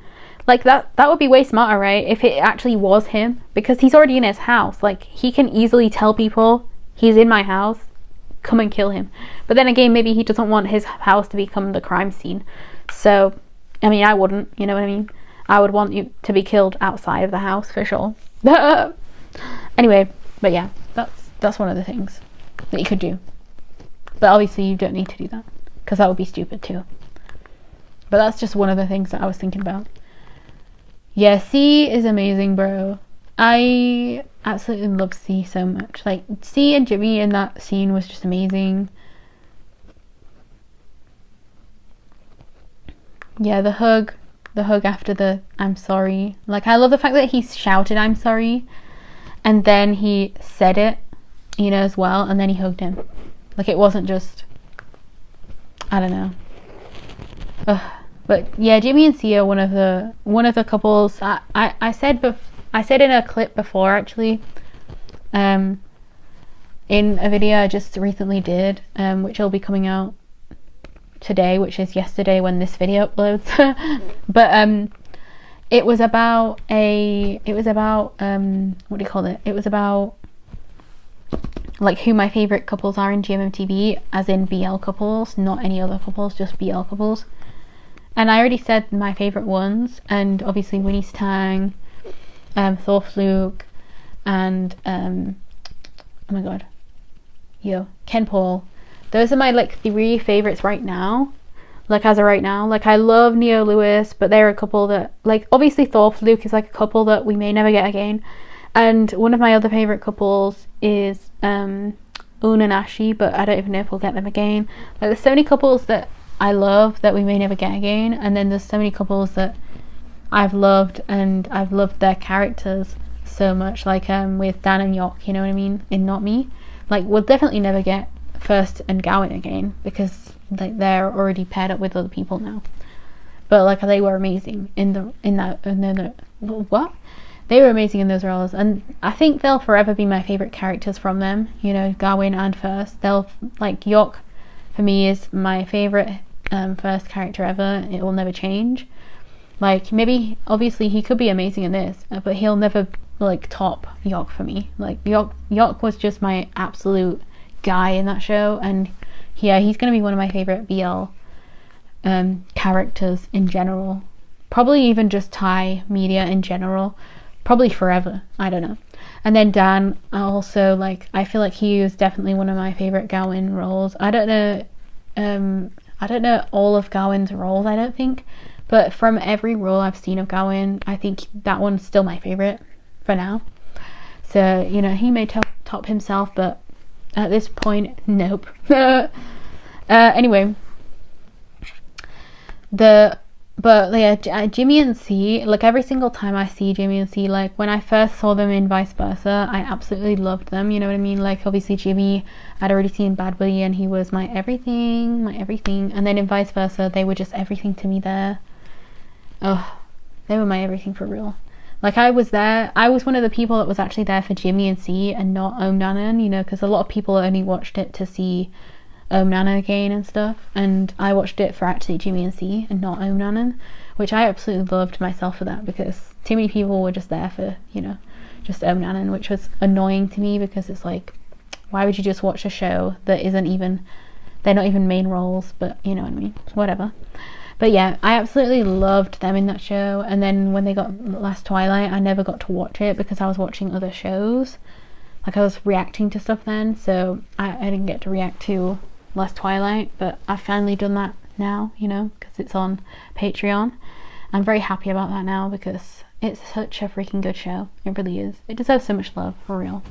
Like that would be way smarter, right? If it actually was him, because he's already in his house. Like, he can easily tell people, he's in my house, come and kill him. But then again, maybe he doesn't want his house to become the crime scene. So, I mean, I wouldn't, you know what I mean? I would want you to be killed outside of the house for sure. Anyway, but yeah, that's one of the things that you could do. But obviously you don't need to do that, because that would be stupid too. But that's just one of the things that I was thinking about. Yeah, C is amazing, bro. I absolutely love C so much. Like, C and Jimmy in that scene was just amazing. Yeah, the hug after the I'm sorry. Like, I love the fact that he shouted I'm sorry, and then he said it, you know, as well, and then he hugged him. Like, it wasn't just, I don't know. Ugh. But yeah, Jimmy and Sia, one of the couples. I said in a clip before, actually, in a video I just recently did, which will be coming out today, which is yesterday when this video uploads. But it was about what do you call it? It was about like who my favorite couples are in GMMTV, as in BL couples, not any other couples, just BL couples. And I already said my favourite ones, and obviously Winnie's Tang, Thor Fluke, and oh my god, Ken Paul. Those are my like 3 favourites right now, like as of right now. Like, I love Neo Lewis, but they're a couple that, like, obviously Thor Fluke is like a couple that we may never get again. And one of my other favourite couples is Un and Ashi, but I don't even know if we'll get them again. Like, there's so many couples that I love that we may never get again, and then there's so many couples that I've loved, and I've loved their characters so much, like with Dan and Yok, you know what I mean, in Not Me. Like, we'll definitely never get First and Gowan again because like they're already paired up with other people now. But like they were amazing what? They were amazing in those roles, and I think they'll forever be my favorite characters from them. You know, Gawain and First. They'll like Yok for me is my favorite First character ever. It will never change. Like maybe obviously he could be amazing in this, but he'll never like top Yok for me. Like Yok was just my absolute guy in that show, and yeah, he's gonna be one of my favorite BL characters in general. Probably even just Thai media in general. Probably forever. I don't know. And then Dan also, like, I feel like he was definitely one of my favorite Gawain roles. I don't know all of Gawain's roles, I don't think, but from every role I've seen of Gawain, I think that one's still my favorite for now. So, you know, he may top himself, but at this point, nope. Anyway, but yeah, Jimmy and C, like every single time I see Jimmy and C, like when I first saw them in Vice Versa, I absolutely loved them, you know what I mean? Like obviously Jimmy, I'd already seen Bad Buddy and he was my everything, and then in Vice Versa, they were just everything to me there. Oh, they were my everything for real. Like I was one of the people that was actually there for Jimmy and C and not Om Nanan, you know, because a lot of people only watched it to see Om Nana again and stuff, and I watched it for actually Jimmy and C and not Om Nanan, which I absolutely loved myself for that, because too many people were just there for, you know, just Om Nanan, which was annoying to me because it's like, why would you just watch a show that isn't even, they're not even main roles, but you know what I mean, whatever. But yeah, I absolutely loved them in that show, and then when they got Last Twilight, I never got to watch it because I was watching other shows, like I was reacting to stuff then, so I didn't get to react to Last Twilight, but I've finally done that now, you know, because it's on Patreon. I'm very happy about that now because it's such a freaking good show. It really is. It deserves so much love, for real.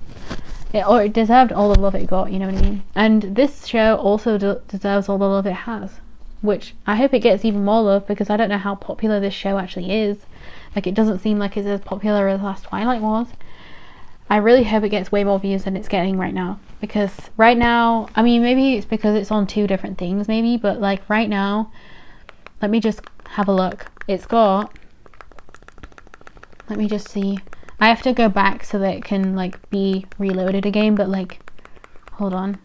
It deserved all the love it got, you know what I mean? And this show also deserves all the love it has, which I hope it gets even more love, because I don't know how popular this show actually is. Like, it doesn't seem like it's as popular as Last Twilight was. I really hope it gets way more views than it's getting right now, because right now, I mean, maybe it's because it's on two different things maybe, but like right now, let me just have a look. It's got, let me just see, I have to go back so that it can like be reloaded again, but like, hold on.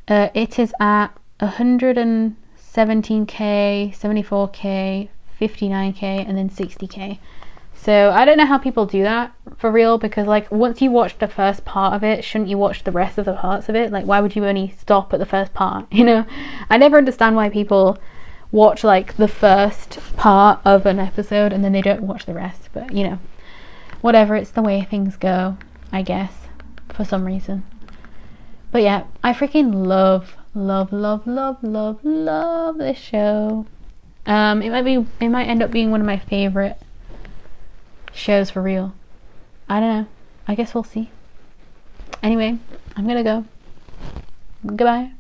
It is at 117k, 74k, 59k, and then 60k. So I don't know how people do that for real, because like once you watch the first part of it, shouldn't you watch the rest of the parts of it? Like, why would you only stop at the first part, you know? I never understand why people watch like the first part of an episode and then they don't watch the rest, but you know, whatever, it's the way things go, I guess, for some reason. But yeah, I freaking love this show. It might end up being one of my favorite shows for real. I don't know. I guess we'll see. Anyway, I'm gonna go. Goodbye.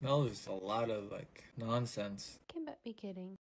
That was a lot of like nonsense. Can but be kidding.